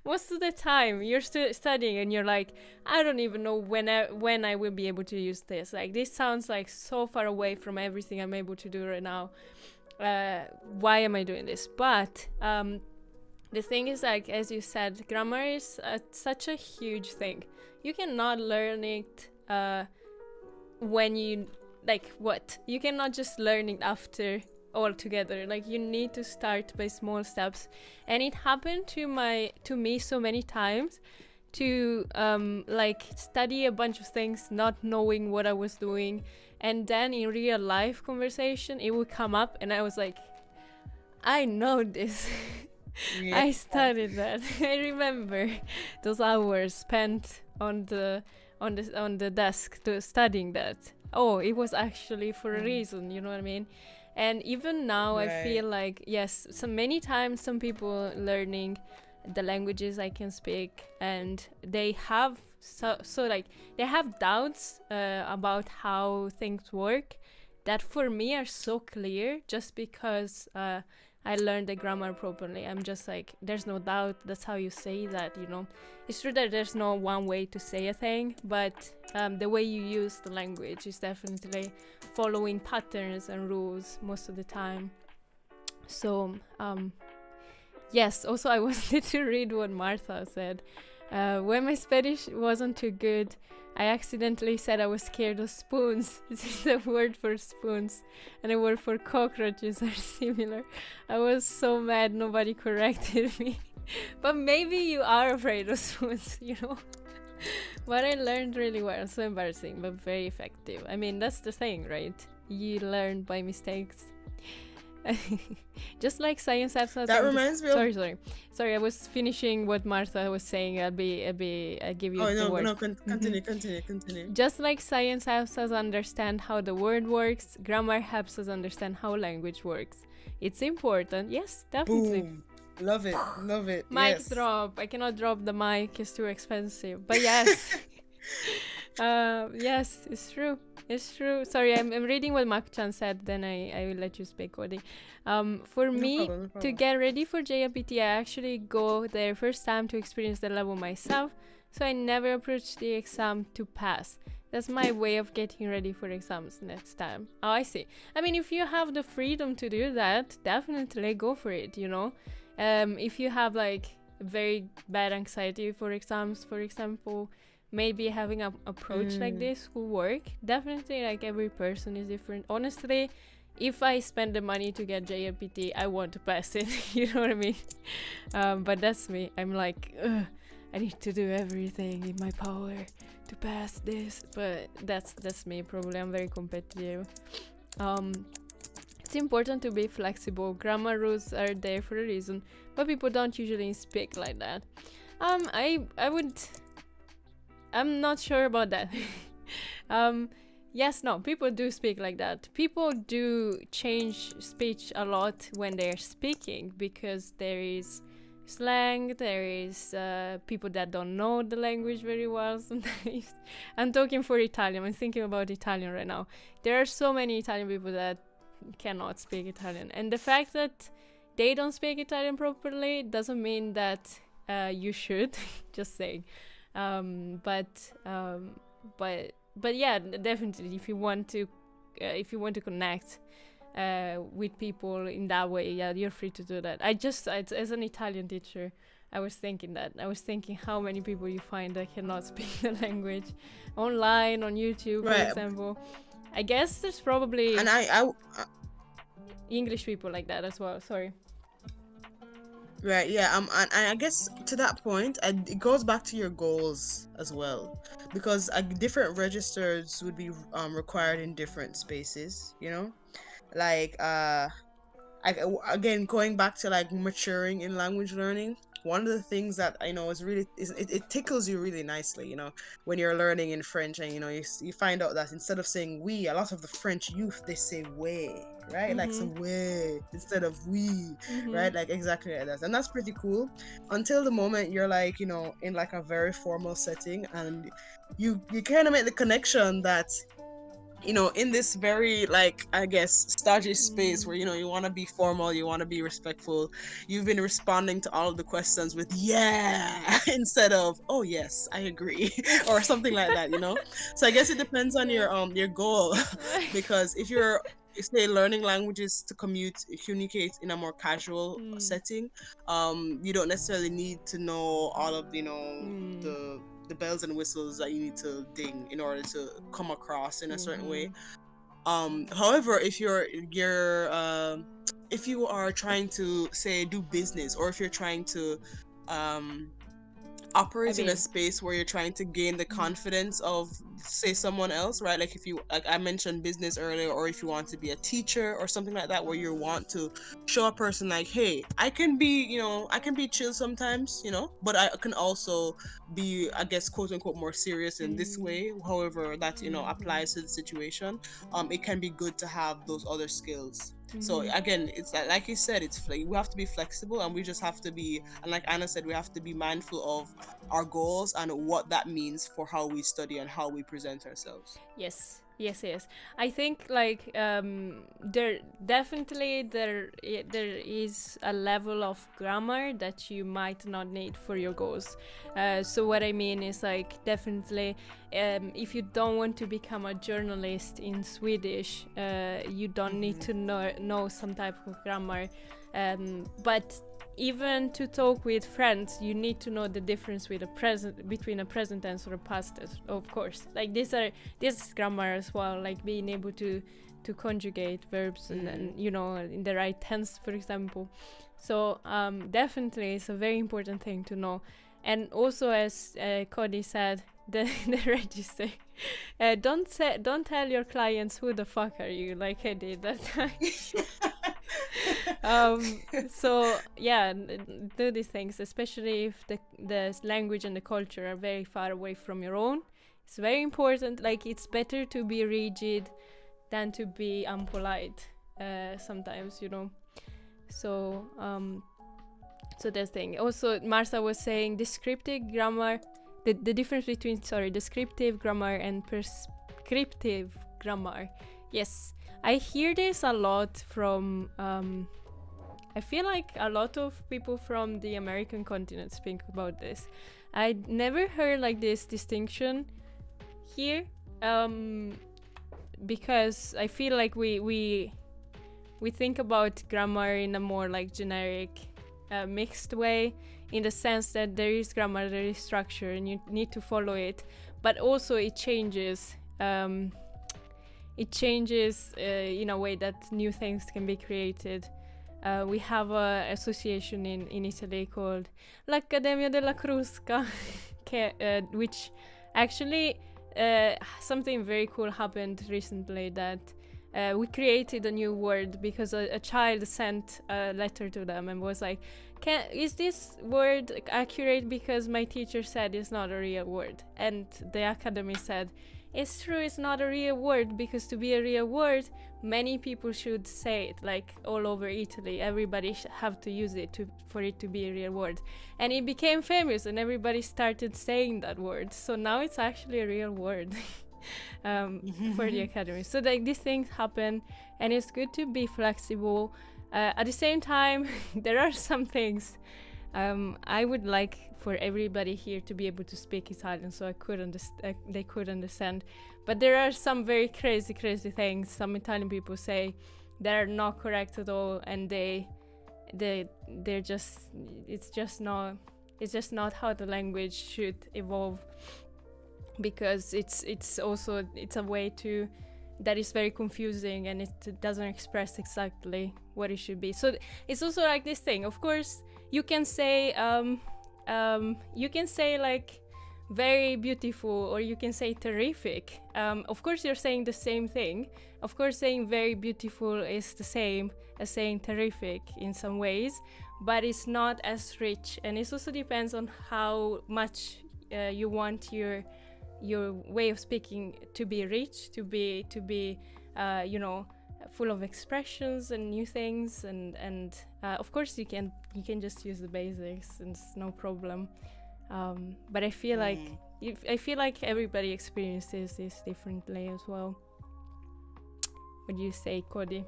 Most of the time you're studying and you're like, I don't even know when I will be able to use this. Like, this sounds like so far away from everything I'm able to do right now. Why am I doing this? But the thing is, like, as you said, grammar is such a huge thing. You cannot learn it when you, like, what? You cannot just learn it after altogether. Like, you need to start by small steps. And it happened to me so many times to like study a bunch of things not knowing what I was doing, and then in real life conversation it would come up and I was like, I know this. Yeah. I studied that. I remember those hours spent on the desk studying that. Oh, it was actually for a reason, you know what I mean? And even now, right, I feel like, yes, so many times some people learning the languages I can speak, and they have they have doubts about how things work that for me are so clear just because I learned the grammar properly. I'm just like, there's no doubt, that's how you say that, you know. It's true that there's no one way to say a thing, but the way you use the language is definitely following patterns and rules most of the time. So, yes, also I wanted to read what Martha said. When my Spanish wasn't too good, I accidentally said I was scared of spoons. This is a word for spoons, and a word for cockroaches are similar. I was so mad nobody corrected me. But maybe you are afraid of spoons, you know? But I learned really well. So embarrassing, but very effective. I mean, that's the thing, right? You learn by mistakes. Just like science apps. That reminds me of... Sorry, I was finishing what Martha was saying. I'll give you the word. Continue. Just like science helps us understand how the world works, grammar helps us understand how language works. It's important. Yes, definitely. Boom. Love it. Mic drop. I cannot drop the mic, it's too expensive. But yes. Yes, it's true. Sorry, I'm reading what Mak-chan said, then I will let you speak, Cody. For me, no problem. To get ready for JLPT, I actually go there first time to experience the level myself, so I never approach the exam to pass. That's my way of getting ready for exams next time. Oh, I see. I mean, if you have the freedom to do that, definitely go for it, you know? If you have like very bad anxiety for exams, for example, maybe having an approach like this will work. Definitely, like every person is different. Honestly, if I spend the money to get JLPT, I want to pass it. You know what I mean? But that's me. I'm like, ugh, I need to do everything in my power to pass this. But that's me. Probably I'm very competitive. It's important to be flexible. Grammar rules are there for a reason, but people don't usually speak like that. I'm not sure about that. Yes, no, people do speak like that. People do change speech a lot when they're speaking because there is slang, there is people that don't know the language very well sometimes. I'm talking for Italian. I'm thinking about Italian right now. There are so many Italian people that cannot speak Italian. And the fact that they don't speak Italian properly doesn't mean that you should. Just saying. But yeah, definitely if you want to connect with people in that way, yeah, you're free to do that. As an Italian teacher, I was thinking how many people you find that cannot speak the language online, on YouTube, for example. I guess there's probably English people like that as well. Sorry. Right, yeah, and I guess to that point, it goes back to your goals as well, because different registers would be required in different spaces, you know, like again, going back to like maturing in language learning. One of the things that I know is really it tickles you really nicely, you know, when you're learning in French, and you know you find out that instead of saying we, a lot of the French youth, they say we, right? Like so we instead of we, right? Like exactly like that. And that's pretty cool until the moment you're like, you know, in like a very formal setting, and you kind of make the connection that, you know, in this very, like, I guess, stodgy space where, you know, you want to be formal, you want to be respectful, you've been responding to all of the questions with yeah instead of oh yes, I agree or something like that, you know. So I guess it depends on your goal because if you're say learning languages to communicate in a more casual setting, you don't necessarily need to know all of, you know, the bells and whistles that you need to ding in order to come across in a certain way. However, if if you are trying to say do business, or if you're trying to operate in a space where you're trying to gain the confidence of, say, someone else, right? Like if you, like I mentioned business earlier, or if you want to be a teacher or something like that, where you want to show a person like, hey, I can be, you know, I can be chill sometimes, you know, but I can also be, I guess, quote unquote, more serious in this way, however that, you know, applies to the situation. It can be good to have those other skills. So again, it's like you said, we have to be flexible, and we just have to be, and like Anna said, we have to be mindful of our goals and what that means for how we study and how we present ourselves. Yes. I think like there is a level of grammar that you might not need for your goals. So what I mean is like definitely if you don't want to become a journalist in Swedish, you don't need to know some type of grammar. But even to talk with friends, you need to know the difference with between a present tense or a past tense, of course. Like this is grammar as well, like being able to conjugate verbs and then, you know, in the right tense, for example. So definitely it's a very important thing to know. And also, as Cody said, the register. Don't tell your clients who the fuck are you, like I did that time. So yeah, do these things, especially if the language and the culture are very far away from your own. It's very important. Like it's better to be rigid than to be unpolite sometimes, you know. So so that's the thing. Also, Martha was saying descriptive grammar, the difference between descriptive grammar and prescriptive grammar. Yes, I hear this a lot from I feel like a lot of people from the American continent speak about this. I never heard like this distinction here, because I feel like we think about grammar in a more like generic, mixed way, in the sense that there is grammar, there is structure, and you need to follow it. But also it changes. It changes in a way that new things can be created. We have an association in Italy called l'Accademia della Crusca, which actually something very cool happened recently, that we created a new word because a child sent a letter to them and was like, is this word accurate, because my teacher said it's not a real word. And the academy said, it's true, it's not a real word, because to be a real word, many people should say it, like all over Italy. Everybody have to use it for it to be a real word. And it became famous and everybody started saying that word. So now it's actually a real word for the academy. So like these things happen, and it's good to be flexible. At the same time, there are some things I would like for everybody here to be able to speak Italian, so they could understand. But there are some very crazy things some Italian people say that are not correct at all, and they're just it's just not how the language should evolve, because it's a way to that is very confusing, and it doesn't express exactly what it should be. So it's also like this thing. Of course, you can say like very beautiful, or you can say terrific. Of course, you're saying the same thing. Of course, saying very beautiful is the same as saying terrific in some ways, but it's not as rich. And it also depends on how much you want your way of speaking to be rich, to be full of expressions and new things, and of course you can just use the basics and it's no problem. But I feel like everybody experiences this differently as well. What do you say, Cody?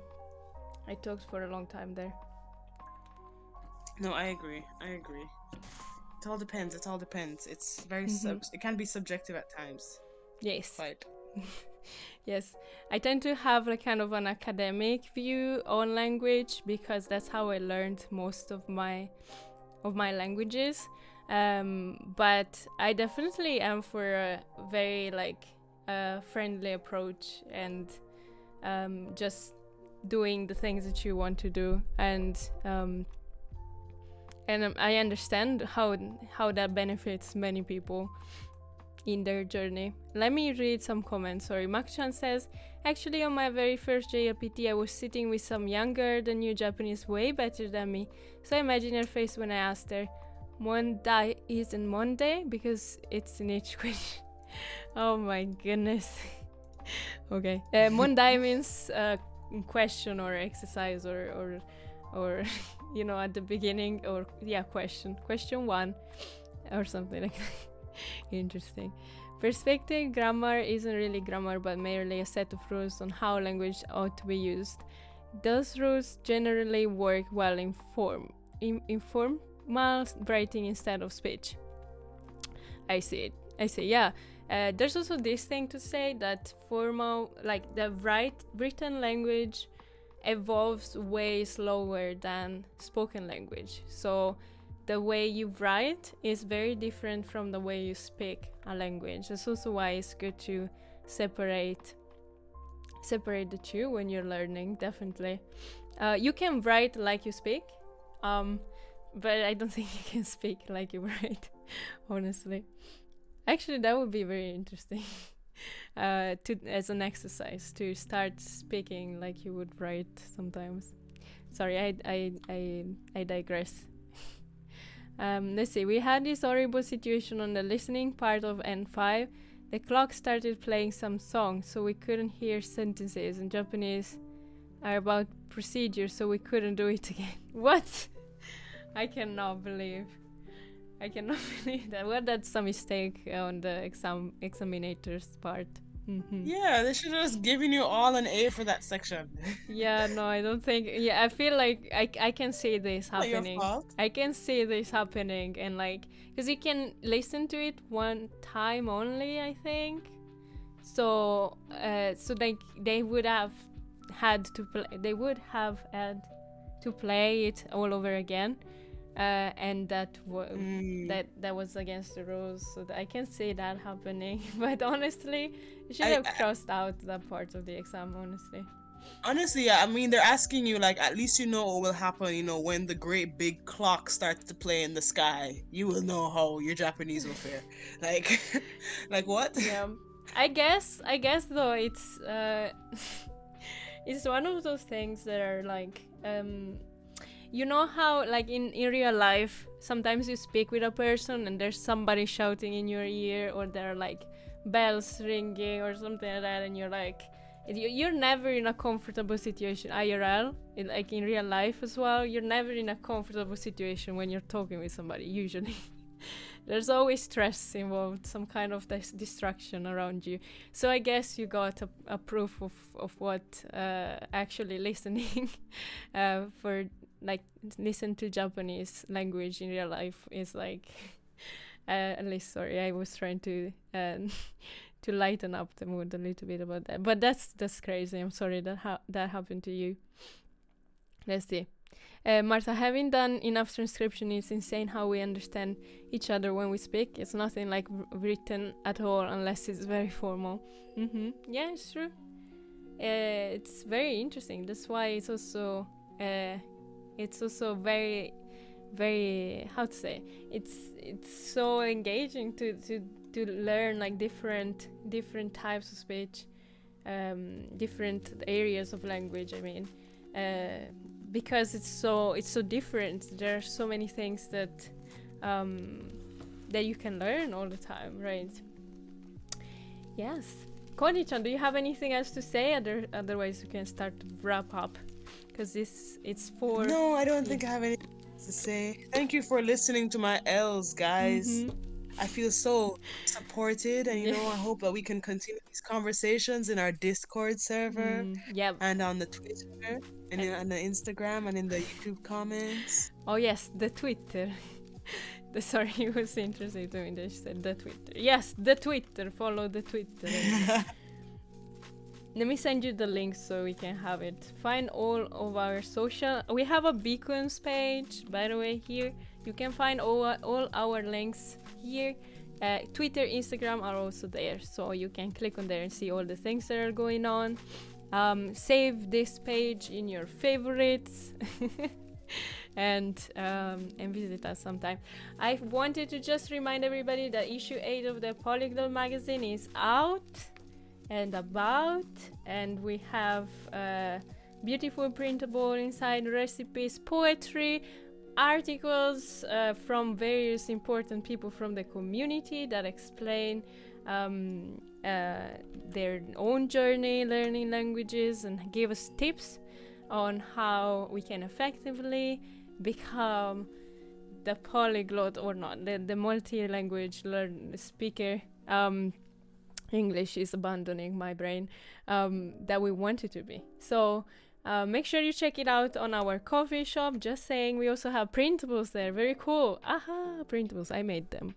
I talked for a long time there. No, I agree. It all depends. It's very it can be subjective at times. Yes. But yes, I tend to have like kind of an academic view on language, because that's how I learned most of my languages. But I definitely am for a very friendly approach, and just doing the things that you want to do, and I understand how that benefits many people in their journey. Let me read some comments. Sorry, Mak-chan says, actually on my very first JLPT I was sitting with some younger than you Japanese way better than me, so I imagine her face when I asked her, Mondai isn't Monday, because it's in each question. Oh my goodness. Okay, Mondai means question or exercise or at the beginning, or question one or something like that. Interesting. Perspective grammar isn't really grammar, but merely a set of rules on how language ought to be used. Those rules generally work well in informal writing instead of speech. I see, yeah. There's also this thing to say that formal, like the written language evolves way slower than spoken language. So the way you write is very different from the way you speak a language. That's also why it's good to separate the two when you're learning, definitely. You can write like you speak, but I don't think you can speak like you write, honestly. Actually, that would be very interesting as an exercise, to start speaking like you would write sometimes. Sorry, I digress. Let's see, we had this horrible situation on the listening part of N5. The clock started playing some song, so we couldn't hear sentences, and Japanese are about procedure, so we couldn't do it again. What? I cannot believe that. Well, that's a mistake on the examinator's part. Yeah, they should have just given you all an A for that section. Yeah, no, I don't think. Yeah, I feel like I can see this happening. Not your fault. I can see this happening, and because you can listen to it one time only, I think, So so they would have had to they would have had to play it all over again, and that was against the rules. So I can see that happening. But honestly, you should have crossed out that part of the exam. Honestly, yeah, I mean, they're asking you, like, at least you know what will happen, when the great big clock starts to play in the sky. You will know how your Japanese will fare. Like, like what? Yeah, I guess though it's it's one of those things that are like, you know how like in real life sometimes you speak with a person and there's somebody shouting in your ear, or there are like bells ringing or something like that, and you're like, you're never in a comfortable situation IRL, like in real life as well. You're never in a comfortable situation when you're talking with somebody usually. There's always stress involved, some kind of distraction around you. So I guess you got a proof of what actually listening for like listen to Japanese language in real life is like. At least, sorry, I was trying to lighten up the mood a little bit about that. But that's crazy. I'm sorry that that happened to you. Let's see. Martha, having done enough transcription, it's insane how we understand each other when we speak. It's nothing like written at all unless it's very formal. Yeah, it's true. It's very interesting. That's why it's also very, very, how to say, it's so engaging to learn like different types of speech, different areas of language. I mean, because it's so different. There are so many things that you can learn all the time, right? Yes. Koni-chan, do you have anything else to say? Otherwise, we can start to wrap up, because it's for. No, I don't think I have anything to say. Thank you for listening to my L's, guys. I feel so supported, and I hope that we can continue these conversations in our Discord server, and on the Twitter, and on the Instagram, and in the YouTube comments. Oh yes, the Twitter. Sorry, it was interesting to me that you said the Twitter. Yes, the Twitter. Follow the Twitter. Let me send you the link so we can have it. Find all of our social. We have a Beacons page, by the way, here. You can find all our links here. Twitter, Instagram are also there, so you can click on there and see all the things that are going on. Save this page in your favorites. and visit us sometime. I wanted to just remind everybody that issue 8 of the Polyglot magazine is out and about, and we have beautiful printable inside recipes, poetry, articles from various important people from the community that explain their own journey learning languages and give us tips on how we can effectively become the polyglot or not, the multi-language speaker. English is abandoning my brain, that we want it to be. So make sure you check it out on our coffee shop. Just saying, we also have printables there. Very cool. Aha, printables. I made them.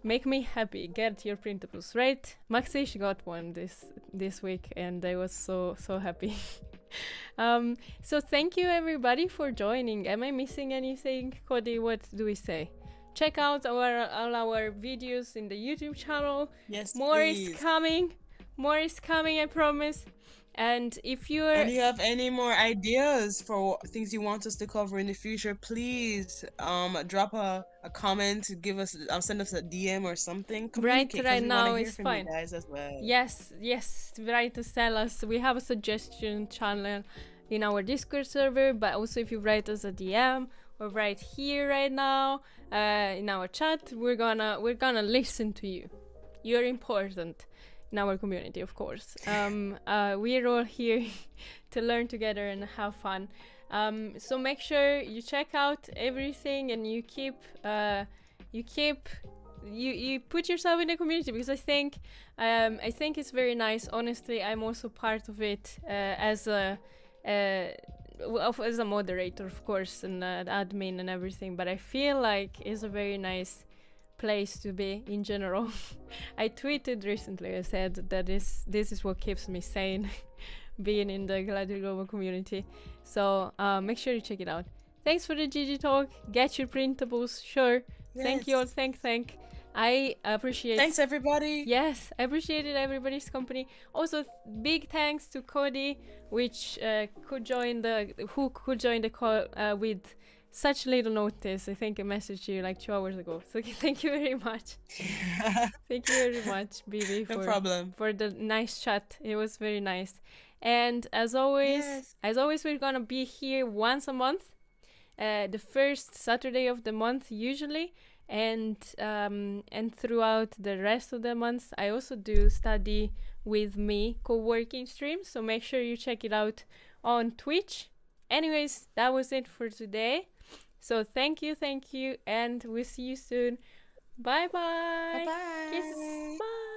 Make me happy. Get your printables, right? Maxish got one this week, and I was so happy. So thank you everybody for joining. Am I missing anything? Cody, what do we say? Check out all our videos in the YouTube channel. Yes, more please. is coming, I promise. And if you have any more ideas for things you want us to cover in the future, please drop a comment, give us send us a DM or something. Right now is fine. You guys as well. Yes, write to tell us. We have a suggestion channel in our Discord server, but also if you write us a DM or right here right now in our chat, we're gonna listen to you. You're important in our community, of course. We're all here to learn together and have fun. So make sure you check out everything, and you put yourself in the community, because I think it's very nice. Honestly, I'm also part of it as a moderator, of course, and admin and everything. But I feel like it's a very nice place to be in general. I tweeted recently, I said that this is what keeps me sane, being in the Global community. So make sure you check it out. Thanks for the Gigi talk. Get your printables, sure. Yes. Thank you all. Thank. I appreciate. Thanks, everybody. Yes, I appreciated everybody's company. Also, big thanks to Cody, which could join the call with such little notice. I think I messaged you like 2 hours ago. So thank you very much. Thank you very much, Bibi, No problem. for the nice chat. It was very nice. And as always, we're gonna be here once a month, the first Saturday of the month usually, and throughout the rest of the month. I also do study with me co-working streams, so make sure you check it out on Twitch. Anyways, that was it for today. So thank you, and we'll see you soon. Bye bye. Bye bye. Kisses. Bye.